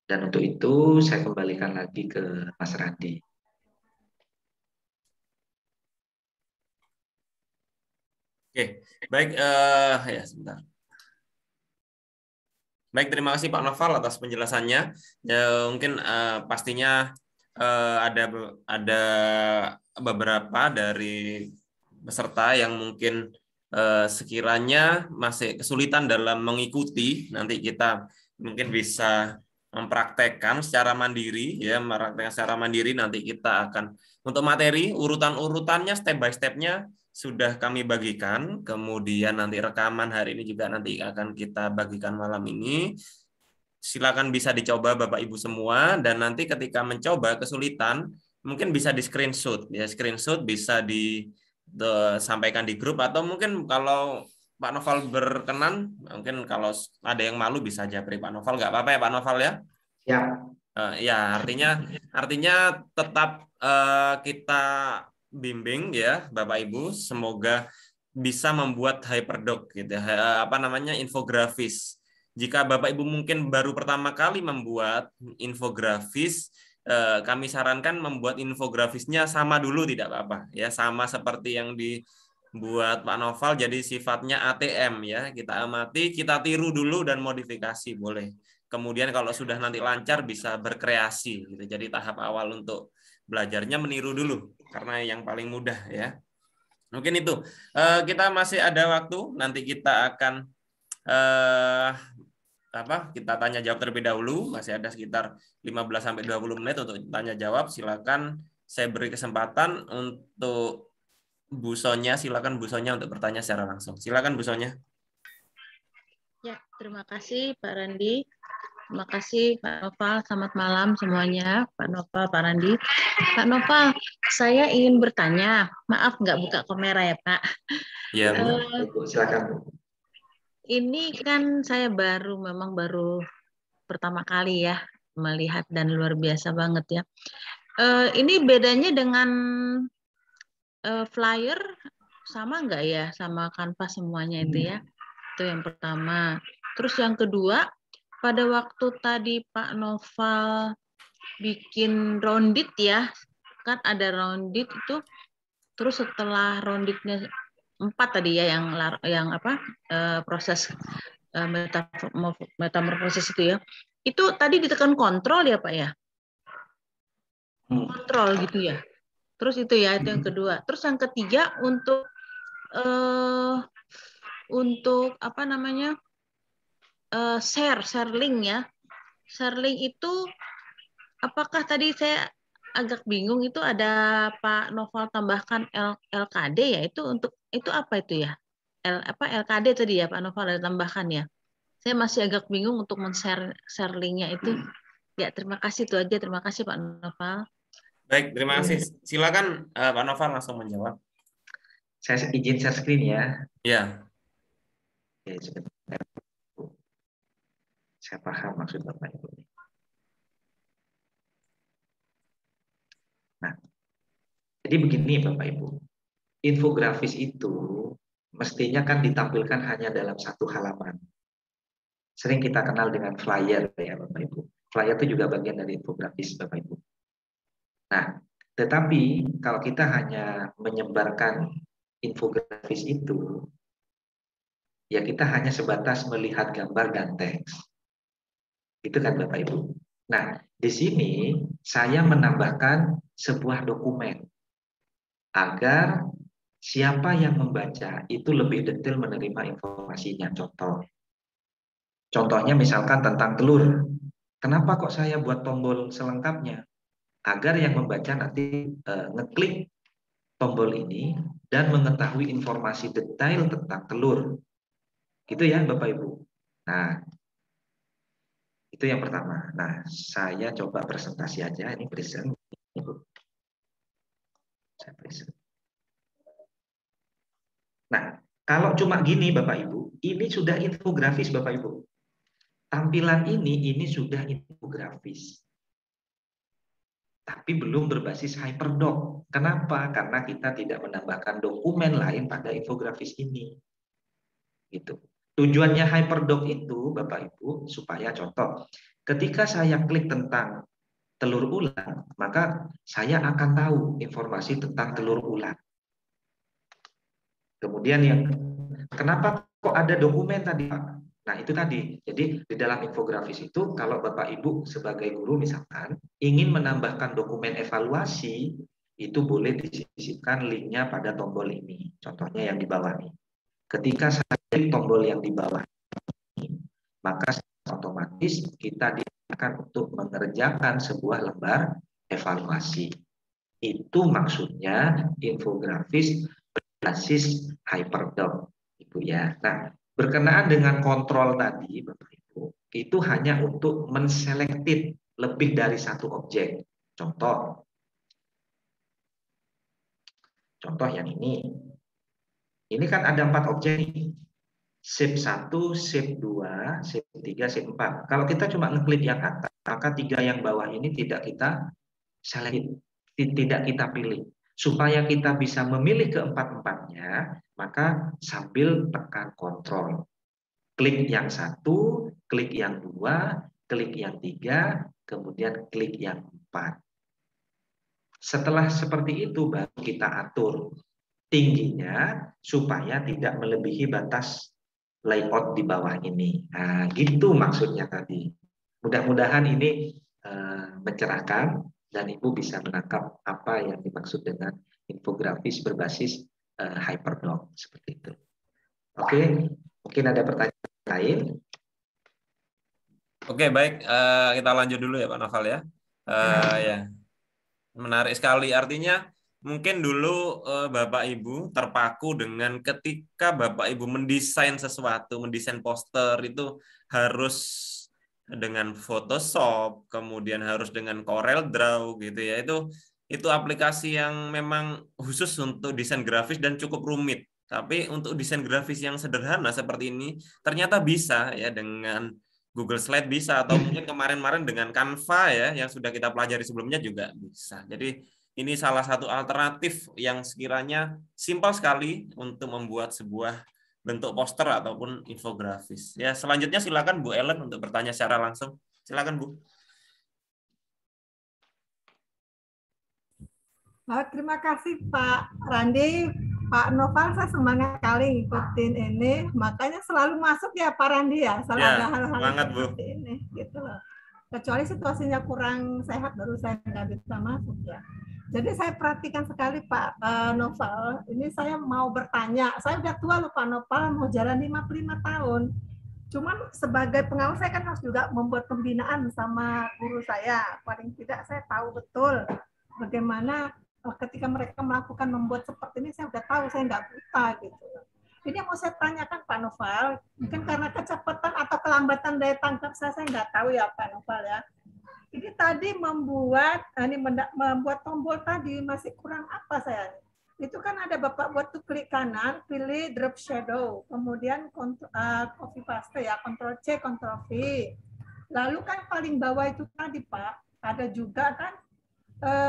Dan untuk itu saya kembalikan lagi ke Mas Randi. Oke, baik. Ya, sebentar. Baik, terima kasih Pak Noval atas penjelasannya. Ya, mungkin pastinya ada beberapa dari peserta yang mungkin sekiranya masih kesulitan dalam mengikuti. Nanti kita mungkin bisa mempraktekkan secara mandiri, ya, mempraktekkan secara mandiri. Nanti kita akan untuk materi urutan-urutannya, step by step-nya sudah kami bagikan, kemudian nanti rekaman hari ini juga nanti akan kita bagikan malam ini. Silakan bisa dicoba Bapak Ibu semua, dan nanti ketika mencoba kesulitan mungkin bisa di screenshot ya, screenshot bisa disampaikan di grup, atau mungkin kalau Pak Noval berkenan, mungkin kalau ada yang malu bisa japri Pak Noval, nggak apa-apa ya Pak Noval ya. Ya. Ya, artinya tetap kita bimbing ya Bapak Ibu, semoga bisa membuat hyperdoc gitu, apa namanya, infografis. Jika Bapak Ibu mungkin baru pertama kali membuat infografis, kami sarankan membuat infografisnya sama dulu, tidak apa-apa ya, sama seperti yang dibuat Pak Noval, jadi sifatnya ATM ya, kita amati, kita tiru dulu dan modifikasi boleh. Kemudian kalau sudah nanti lancar bisa berkreasi gitu. Jadi tahap awal untuk belajarnya meniru dulu karena yang paling mudah ya. Mungkin itu. Kita masih ada waktu. Nanti kita akan kita tanya jawab terlebih dahulu. Masih ada sekitar 15 sampai 20 menit untuk tanya jawab. Silakan saya beri kesempatan untuk Bu Sonya. Silakan Bu Sonya untuk bertanya secara langsung. Silakan Bu Sonya. Ya, terima kasih Pak Randi. Terima kasih Pak Noval. Selamat malam semuanya, Pak Noval, Pak Randi. Pak Noval, saya ingin bertanya. Maaf nggak buka kamera ya Pak. Ya, Bu. Silakan. Ini kan saya memang baru pertama kali ya melihat, dan luar biasa banget ya. Ini bedanya dengan flyer sama nggak ya, sama kanvas semuanya itu ya? Itu yang pertama. Terus yang kedua, pada waktu tadi Pak Noval bikin rounded ya, kan ada rounded itu, terus setelah roundednya 4 tadi ya, yang proses metamorfosis itu ya, itu tadi ditekan kontrol ya Pak ya, kontrol gitu ya. Terus itu ya, itu yang kedua. Terus yang ketiga untuk apa namanya, share link ya. Share link itu apakah tadi saya agak bingung, itu ada Pak Noval tambahkan LKD ya, itu apa itu ya? LKD tadi ya Pak Noval ada tambahkan ya. Saya masih agak bingung untuk share linknya itu. Ya, terima kasih itu aja. Terima kasih Pak Noval. Baik, terima kasih. Silakan Pak Noval langsung menjawab. Saya izin share screen ya. Ya. Oke, sebentar. Saya paham maksud Bapak Ibu. Nah, jadi begini Bapak Ibu. Infografis itu mestinya kan ditampilkan hanya dalam satu halaman. Sering kita kenal dengan flyer ya Bapak Ibu. Flyer itu juga bagian dari infografis Bapak Ibu. Nah, tetapi kalau kita hanya menyebarkan infografis itu, ya kita hanya sebatas melihat gambar dan teks. Itu kan Bapak Ibu. Nah, di sini saya menambahkan sebuah dokumen agar siapa yang membaca itu lebih detail menerima informasinya. Contohnya misalkan tentang telur. Kenapa kok saya buat tombol selengkapnya? Agar yang membaca nanti ngeklik tombol ini dan mengetahui informasi detail tentang telur. Gitu ya Bapak Ibu. Nah, itu yang pertama. Nah, saya coba presentasi aja. Ini present. Saya present. Nah, kalau cuma gini Bapak Ibu, Ini sudah infografis Bapak Ibu. Tampilan ini sudah infografis. Tapi belum berbasis hyperdoc. Kenapa? Karena kita tidak menambahkan dokumen lain pada infografis ini. Gitu. Tujuannya hyperdoc itu, Bapak Ibu, supaya contoh, ketika saya klik tentang telur ulang, maka saya akan tahu informasi tentang telur ulang. Kemudian yang kenapa kok ada dokumen tadi, Pak? Nah, itu tadi. Jadi di dalam infografis itu kalau Bapak Ibu sebagai guru misalkan ingin menambahkan dokumen evaluasi, itu boleh disisipkan linknya pada tombol ini. Contohnya yang di bawah ini. Ketika saya klik tombol yang di bawah ini, maka otomatis kita diarahkan untuk mengerjakan sebuah lembar evaluasi. Itu maksudnya infografis berbasis hyperdoc, Ibu ya. Nah, berkenaan dengan kontrol tadi, Bapak Ibu, itu hanya untuk menselektif lebih dari satu objek. Contoh yang ini. Ini kan ada 4 objek nih. Shape 1, shape 2, shape 3, shape 4. Kalau kita cuma ngeklik yang atas, maka 3 yang bawah ini tidak kita select, tidak kita pilih. Supaya kita bisa memilih keempat-empatnya, maka sambil tekan kontrol. Klik yang 1, klik yang 2, klik yang 3, kemudian klik yang 4. Setelah seperti itu, baru kita atur tingginya supaya tidak melebihi batas layout di bawah ini. Nah, gitu maksudnya tadi. Mudah-mudahan ini mencerahkan dan Ibu bisa menangkap apa yang dimaksud dengan infografis berbasis hyperdoc seperti itu. Oke, mungkin ada pertanyaan lain. Oke, baik. Kita lanjut dulu ya Pak Noval ya. Ya, menarik sekali. Artinya mungkin dulu Bapak Ibu terpaku dengan ketika Bapak Ibu mendesain sesuatu, mendesain poster itu harus dengan Photoshop, kemudian harus dengan Corel Draw gitu ya. Itu aplikasi yang memang khusus untuk desain grafis dan cukup rumit. Tapi untuk desain grafis yang sederhana seperti ini ternyata bisa ya dengan Google Slide bisa, atau mungkin kemarin-kemarin dengan Canva ya yang sudah kita pelajari sebelumnya juga bisa. Jadi ini salah satu alternatif yang sekiranya simpel sekali untuk membuat sebuah bentuk poster ataupun infografis. Ya, selanjutnya silakan Bu Ellen untuk bertanya secara langsung. Silakan Bu. Terima kasih Pak Randi, Pak Noval, saya semangat sekali ngikutin ini, makanya selalu masuk ya Pak Randi ya, selalu ada hal-hal seperti ini, gitu loh. Kecuali situasinya kurang sehat, baru saya nggak bisa masuk ya. Jadi saya perhatikan sekali Pak Noval, ini saya mau bertanya, saya udah tua loh Pak Noval, mau jalan 55 tahun. Cuman sebagai pengawas saya kan harus juga membuat pembinaan sama guru saya, paling tidak saya tahu betul bagaimana ketika mereka melakukan membuat seperti ini, saya udah tahu, saya nggak buta gitu. Ini yang mau saya tanyakan Pak Noval, mungkin karena kecepatan atau kelambatan daya tangkap saya nggak tahu ya Pak Noval ya. Ini tadi membuat tombol tadi masih kurang apa saya? Itu kan ada Bapak buat tuh klik kanan, pilih drop shadow, kemudian copy paste ya, Ctrl C, Ctrl V. Lalu kan paling bawah itu tadi Pak, ada juga kan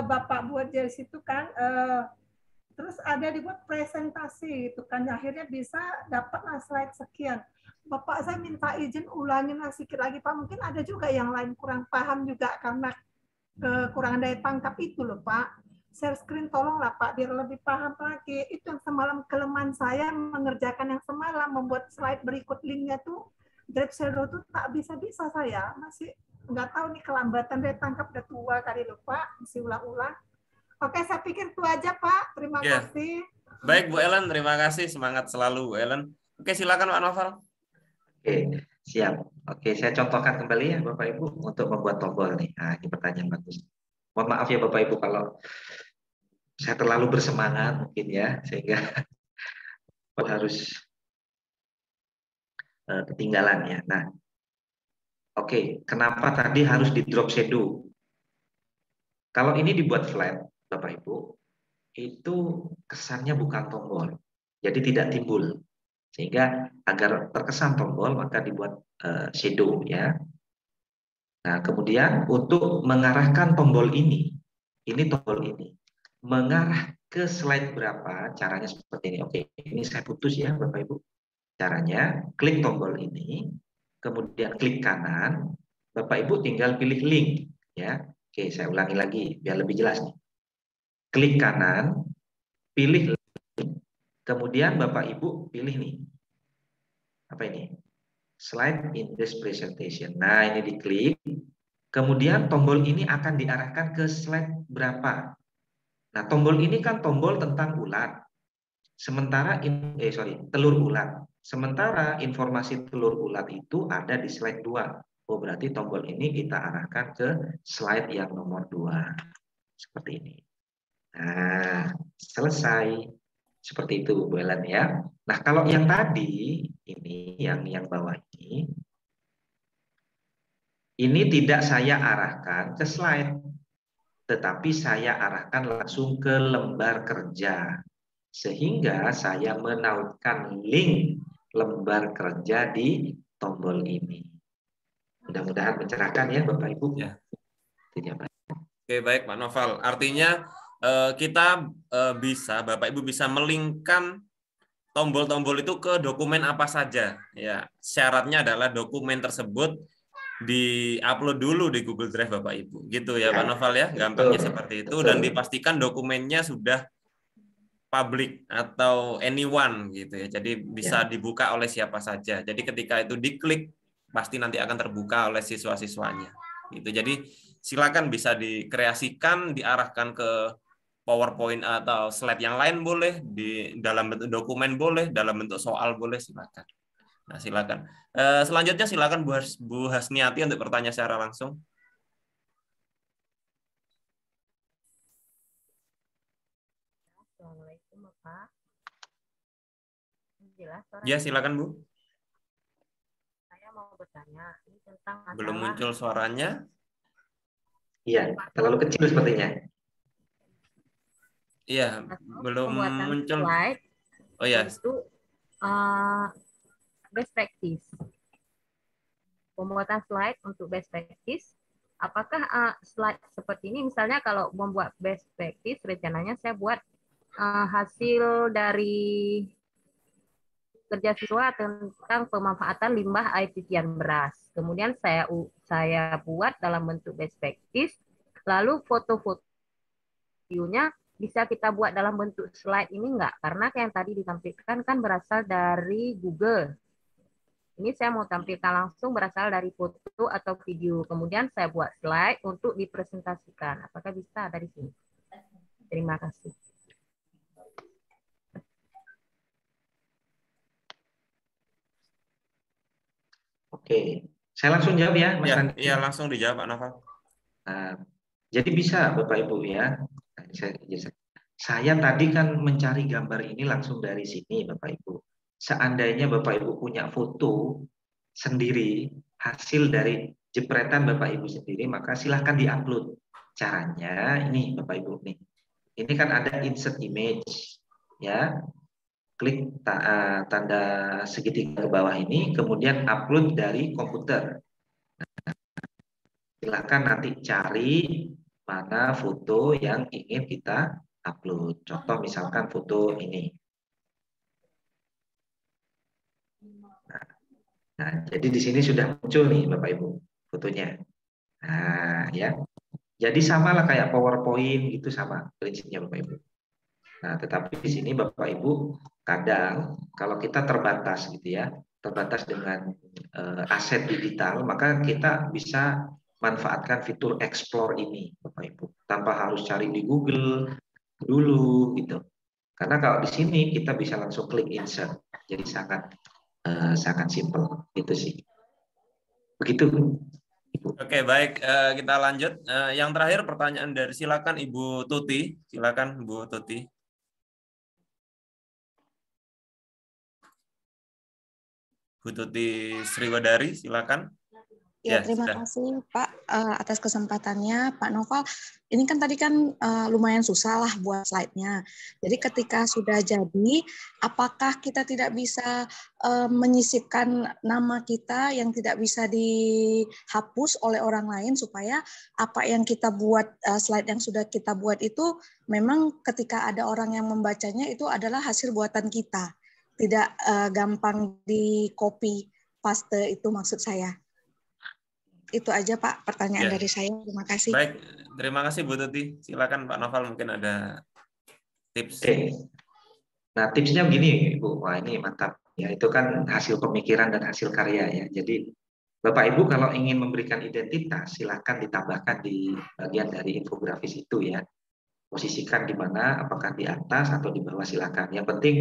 Bapak buat dari situ kan, terus ada dibuat presentasi itu kan, akhirnya bisa dapatlah slide sekian. Bapak saya minta izin ulangin sedikit lagi Pak, mungkin ada juga yang lain kurang paham juga karena kekurangan daya tangkap itu loh Pak. Share screen tolonglah Pak biar lebih paham lagi. Itu yang semalam kelemahan saya mengerjakan yang semalam, membuat slide berikut linknya tuh drop shadow tuh tak bisa-bisa saya, masih nggak tahu nih kelambatan daya tangkap, udah tua kali loh Pak, mesti ulang-ulang. Oke, saya pikir itu aja Pak, terima kasih. Baik Bu Ellen, terima kasih, semangat selalu Bu Ellen. Oke, silakan Pak Noval. Oke, siap. Oke, saya contohkan kembali ya Bapak Ibu untuk membuat tombol nih. Nah, ini pertanyaan bagus. Mohon maaf ya Bapak Ibu kalau saya terlalu bersemangat mungkin ya, sehingga harus ketinggalan ya. Nah, oke, kenapa tadi harus di drop shadow? Kalau ini dibuat flat, Bapak Ibu, itu kesannya bukan tombol, jadi tidak timbul. Sehingga agar terkesan tombol maka dibuat shadow ya. Nah, kemudian untuk mengarahkan tombol ini tombol ini, mengarah ke slide berapa, caranya seperti ini. Oke, ini saya putus ya Bapak Ibu. Caranya, klik tombol ini, kemudian klik kanan, Bapak Ibu tinggal pilih link ya. Oke, saya ulangi lagi biar lebih jelas nih. Klik kanan, pilih link, kemudian Bapak Ibu pilih nih. Apa ini? Slide in this presentation. Nah, ini diklik. Kemudian tombol ini akan diarahkan ke slide berapa. Nah, tombol ini kan tombol tentang ulat. Sementara telur ulat. Sementara informasi telur ulat itu ada di slide 2. Oh, berarti tombol ini kita arahkan ke slide yang nomor 2. Seperti ini. Nah, selesai. Seperti itu Bu Ellen ya. Nah, kalau yang tadi ini yang bawah ini tidak saya arahkan ke slide, tetapi saya arahkan langsung ke lembar kerja. Sehingga saya menautkan link lembar kerja di tombol ini. Mudah-mudahan mencerahkan ya Bapak Ibu. Ya. Oke, baik Pak Noval. Artinya kita bisa, Bapak Ibu bisa melingkan tombol-tombol itu ke dokumen apa saja. Ya, syaratnya adalah dokumen tersebut di-upload dulu di Google Drive Bapak Ibu. Gitu ya, Pak Noval ya. Gampangnya seperti itu dan dipastikan dokumennya sudah public atau anyone gitu ya. Jadi bisa dibuka oleh siapa saja. Jadi ketika itu diklik pasti nanti akan terbuka oleh siswa-siswanya. Gitu. Jadi silakan bisa dikreasikan, diarahkan ke PowerPoint atau slide yang lain boleh, di dalam bentuk dokumen boleh, dalam bentuk soal boleh, silakan. Nah, silakan. Selanjutnya silakan Bu Hasniati untuk bertanya secara langsung. Assalamualaikum Bapak. Jelas, ya, silakan Bu. Saya mau bertanya ini tentang masalah... Belum muncul suaranya. Iya, terlalu kecil sepertinya. Iya, belum muncul. Slide oh ya. Untuk best practice. Pembuatan slide untuk best practice. Apakah slide seperti ini, misalnya kalau membuat best practice, rencananya saya buat hasil dari kerja siswa tentang pemanfaatan limbah air cucian beras. Kemudian saya buat dalam bentuk best practice, lalu foto-fotonya bisa kita buat dalam bentuk slide ini enggak? Karena yang tadi ditampilkan kan berasal dari Google. Ini saya mau tampilkan langsung berasal dari foto atau video. Kemudian saya buat slide untuk dipresentasikan. Apakah bisa dari sini? Terima kasih. Oke, saya langsung jawab ya, Mas Randi. Iya, langsung dijawab Pak Noval. Nah, jadi bisa Bapak Ibu ya. Saya tadi kan mencari gambar ini langsung dari sini Bapak Ibu. Seandainya Bapak Ibu punya foto sendiri, hasil dari jepretan Bapak Ibu sendiri, maka silahkan diupload. Caranya ini Bapak Ibu nih. Ini kan ada insert image ya. Klik tanda segitiga ke bawah ini, kemudian upload dari komputer. Silahkan nanti cari mana foto yang ingin kita upload. Contoh misalkan foto ini. Nah, jadi di sini sudah muncul nih Bapak Ibu fotonya. Nah, ya. Jadi samalah kayak PowerPoint gitu, sama prinsipnya Bapak Ibu. Nah, tetapi di sini Bapak Ibu kadang kalau kita terbatas gitu ya, terbatas dengan aset digital, maka kita bisa manfaatkan fitur explore ini Bapak Ibu, tanpa harus cari di Google dulu gitu. Karena kalau di sini kita bisa langsung klik insert. Jadi sangat simple gitu sih. Begitu. Oke, baik, kita lanjut. Yang terakhir pertanyaan dari silakan Ibu Tuti. Silakan Bu Tuti. Bu Tuti Sriwadari, silakan. Ya, Ya, terima sudah. kasih Pak atas kesempatannya. Pak Noval, ini kan tadi kan lumayan susah lah buat slide-nya. Jadi ketika sudah jadi, apakah kita tidak bisa menyisipkan nama kita yang tidak bisa dihapus oleh orang lain supaya apa yang kita buat, slide yang sudah kita buat itu memang ketika ada orang yang membacanya itu adalah hasil buatan kita. Tidak gampang di copy paste, itu maksud saya. Itu aja Pak pertanyaan Ya. dari saya. Terima kasih. Baik, terima kasih Bu Tuti. Silakan Pak Noval, mungkin ada tips. Oke. Nah, tipsnya begini, Bu. Wah, ini mantap. Ya, itu kan hasil pemikiran dan hasil karya ya. Jadi, Bapak Ibu kalau ingin memberikan identitas, silahkan ditambahkan di bagian dari infografis itu ya. Posisikan di mana, apakah di atas atau di bawah, silakan. Yang penting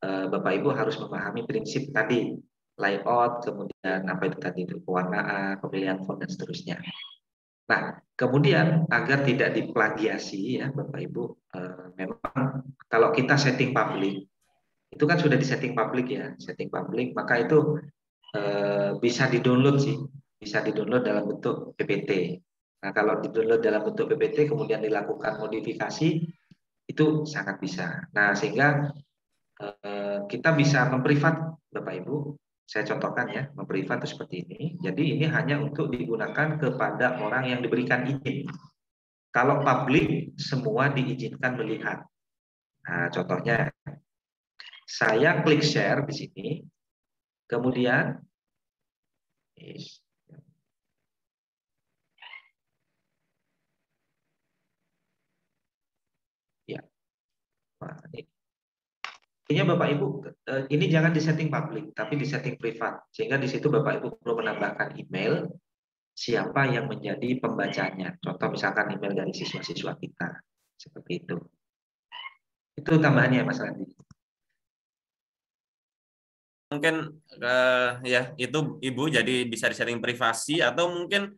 Bapak Ibu harus memahami prinsip tadi, layout, kemudian apa itu tadi itu pewarnaan, pemilihan font dan seterusnya. Nah, kemudian agar tidak diplagiasi ya Bapak Ibu, memang kalau kita setting public, itu kan sudah di setting public ya, setting public, maka itu bisa di-download sih, bisa di-download dalam bentuk PPT. Nah, kalau di-download dalam bentuk PPT kemudian dilakukan modifikasi, itu sangat bisa. Nah, sehingga kita bisa memprivat Bapak Ibu. Saya contohkan ya, memprivat itu seperti ini. Jadi ini hanya untuk digunakan kepada orang yang diberikan izin. Kalau publik, semua diizinkan melihat. Nah, contohnya, saya klik share di sini, kemudian ya, intinya Bapak Ibu, ini jangan disetting publik, tapi disetting privat. Sehingga di situ Bapak Ibu perlu menambahkan email, siapa yang menjadi pembacanya. Contoh misalkan email dari siswa-siswa kita. Seperti itu. Itu tambahannya Mas Randi. Mungkin ya itu Ibu jadi bisa disetting privasi, atau mungkin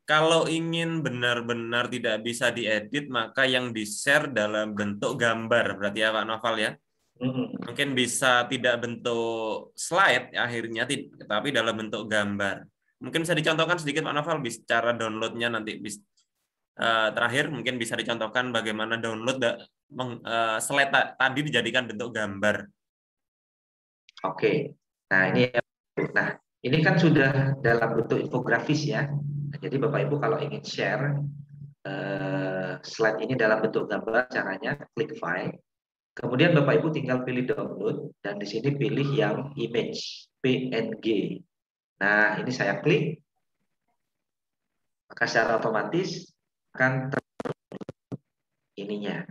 kalau ingin benar-benar tidak bisa diedit, maka yang di-share dalam bentuk gambar. Berarti ya Pak Noval ya. Mungkin bisa tidak bentuk slide akhirnya, tapi dalam bentuk gambar. Mungkin bisa dicontohkan sedikit Pak Noval, cara downloadnya nanti. Terakhir mungkin bisa dicontohkan bagaimana download slide tadi dijadikan bentuk gambar. Oke, nah ini kan sudah dalam bentuk infografis ya. Nah, jadi Bapak Ibu kalau ingin share slide ini dalam bentuk gambar, caranya klik file. Kemudian Bapak Ibu tinggal pilih download dan di sini pilih yang image PNG. Nah, ini saya klik, maka secara otomatis akan ininya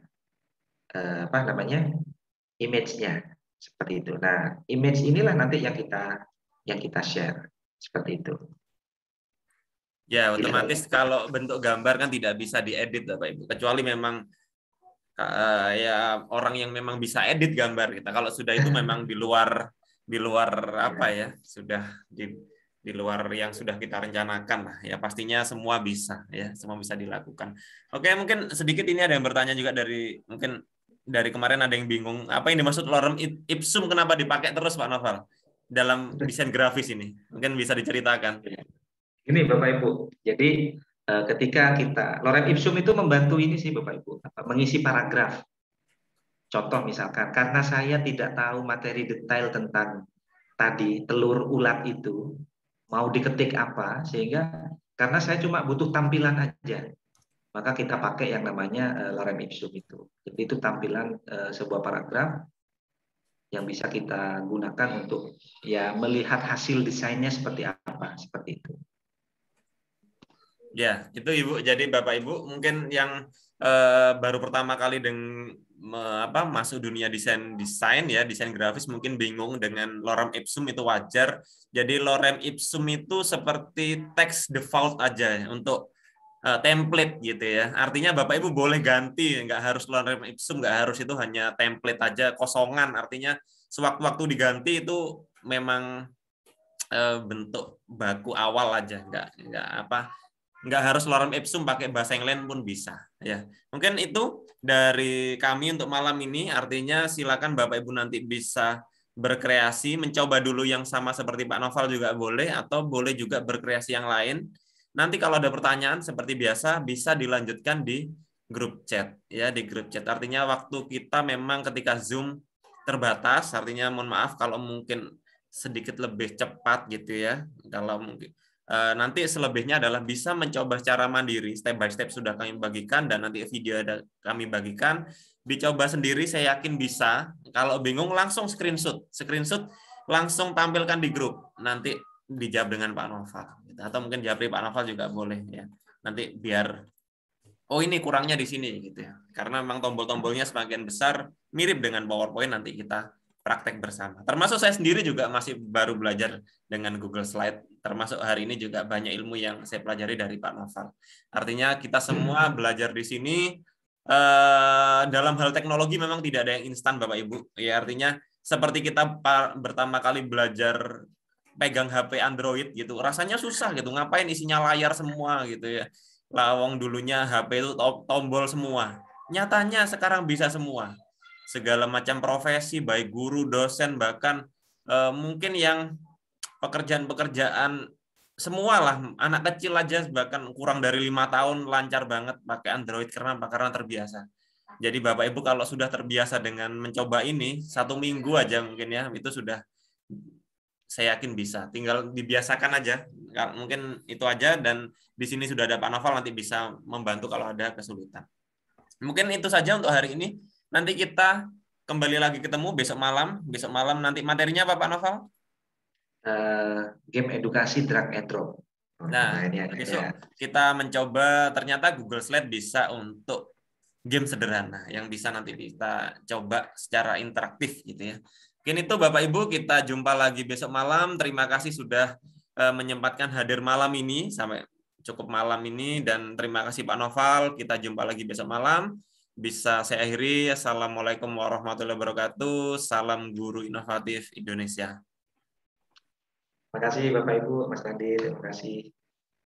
apa namanya image-nya seperti itu. Nah, image inilah nanti yang kita share seperti itu. Ya, otomatis kalau bentuk gambar kan tidak bisa diedit Bapak Ibu, kecuali memang ya orang yang memang bisa edit gambar kita. Kalau sudah itu memang di luar apa ya, sudah di luar yang sudah kita rencanakan lah. Ya pastinya semua bisa ya, semua bisa dilakukan. Oke, mungkin sedikit ini ada yang bertanya juga mungkin dari kemarin ada yang bingung apa yang dimaksud lorem ipsum, kenapa dipakai terus Pak Noval dalam desain grafis ini. Mungkin bisa diceritakan. Ini Bapak Ibu. Jadi ketika kita lorem ipsum itu membantu ini sih Bapak Ibu, mengisi paragraf. Contoh misalkan, karena saya tidak tahu materi detail tentang tadi telur ulat itu mau diketik apa, sehingga karena saya cuma butuh tampilan aja, maka kita pakai yang namanya lorem ipsum itu. Jadi itu tampilan sebuah paragraf yang bisa kita gunakan untuk ya melihat hasil desainnya seperti apa, seperti itu. Ya, itu Ibu. Jadi Bapak Ibu mungkin yang baru pertama kali masuk dunia desain ya, desain grafis mungkin bingung dengan lorem ipsum, itu wajar. Jadi lorem ipsum itu seperti teks default aja untuk template gitu ya. Artinya Bapak Ibu boleh ganti, nggak harus lorem ipsum, nggak harus itu hanya template aja kosongan. Artinya sewaktu-waktu diganti itu memang bentuk baku awal aja, nggak harus lorem ipsum, pakai bahasa yang lain pun bisa ya. Mungkin itu dari kami untuk malam ini. Artinya silakan Bapak Ibu nanti bisa berkreasi, mencoba dulu yang sama seperti Pak Noval juga boleh, atau boleh juga berkreasi yang lain. Nanti kalau ada pertanyaan seperti biasa bisa dilanjutkan di grup chat ya, di grup chat. Artinya waktu kita memang ketika Zoom terbatas, artinya mohon maaf kalau mungkin sedikit lebih cepat gitu ya. Kalau mungkin nanti selebihnya adalah bisa mencoba secara mandiri, step by step sudah kami bagikan dan nanti video ada kami bagikan. Dicoba sendiri saya yakin bisa. Kalau bingung langsung screenshot langsung tampilkan di grup. Nanti dijawab dengan Pak Noval atau mungkin japri Pak Noval juga boleh ya. Nanti biar oh ini kurangnya di sini gitu ya. Karena memang tombol-tombolnya semakin besar mirip dengan PowerPoint, nanti kita praktek bersama. Termasuk saya sendiri juga masih baru belajar dengan Google Slide. Termasuk hari ini juga banyak ilmu yang saya pelajari dari Pak Noval. Artinya kita semua belajar di sini dalam hal teknologi memang tidak ada yang instan Bapak Ibu. Ya artinya seperti kita pertama kali belajar pegang HP Android gitu, rasanya susah gitu. Ngapain isinya layar semua gitu ya. Lawang dulunya HP itu tombol semua. Nyatanya sekarang bisa semua. Segala macam profesi, baik guru, dosen, bahkan mungkin yang pekerjaan-pekerjaan semualah, anak kecil aja bahkan kurang dari 5 tahun lancar banget pakai Android karena terbiasa. Jadi Bapak Ibu kalau sudah terbiasa dengan mencoba ini 1 minggu aja mungkin ya, itu sudah saya yakin bisa. Tinggal dibiasakan aja. Mungkin itu aja, dan di sini sudah ada Pak Noval, nanti bisa membantu kalau ada kesulitan. Mungkin itu saja untuk hari ini. Nanti kita kembali lagi ketemu besok malam. Besok malam nanti materinya apa Pak Noval? Game edukasi drag and drop. Nah, besok kita mencoba, ternyata Google Slide bisa untuk game sederhana yang bisa nanti kita coba secara interaktif gitu ya. Mungkin itu Bapak Ibu, kita jumpa lagi besok malam. Terima kasih sudah menyempatkan hadir malam ini, sampai cukup malam ini, dan terima kasih Pak Noval. Kita jumpa lagi besok malam. Bisa saya akhiri. Assalamualaikum warahmatullahi wabarakatuh. Salam Guru Inovatif Indonesia. Terima kasih Bapak Ibu, Mas Nadir, terima kasih.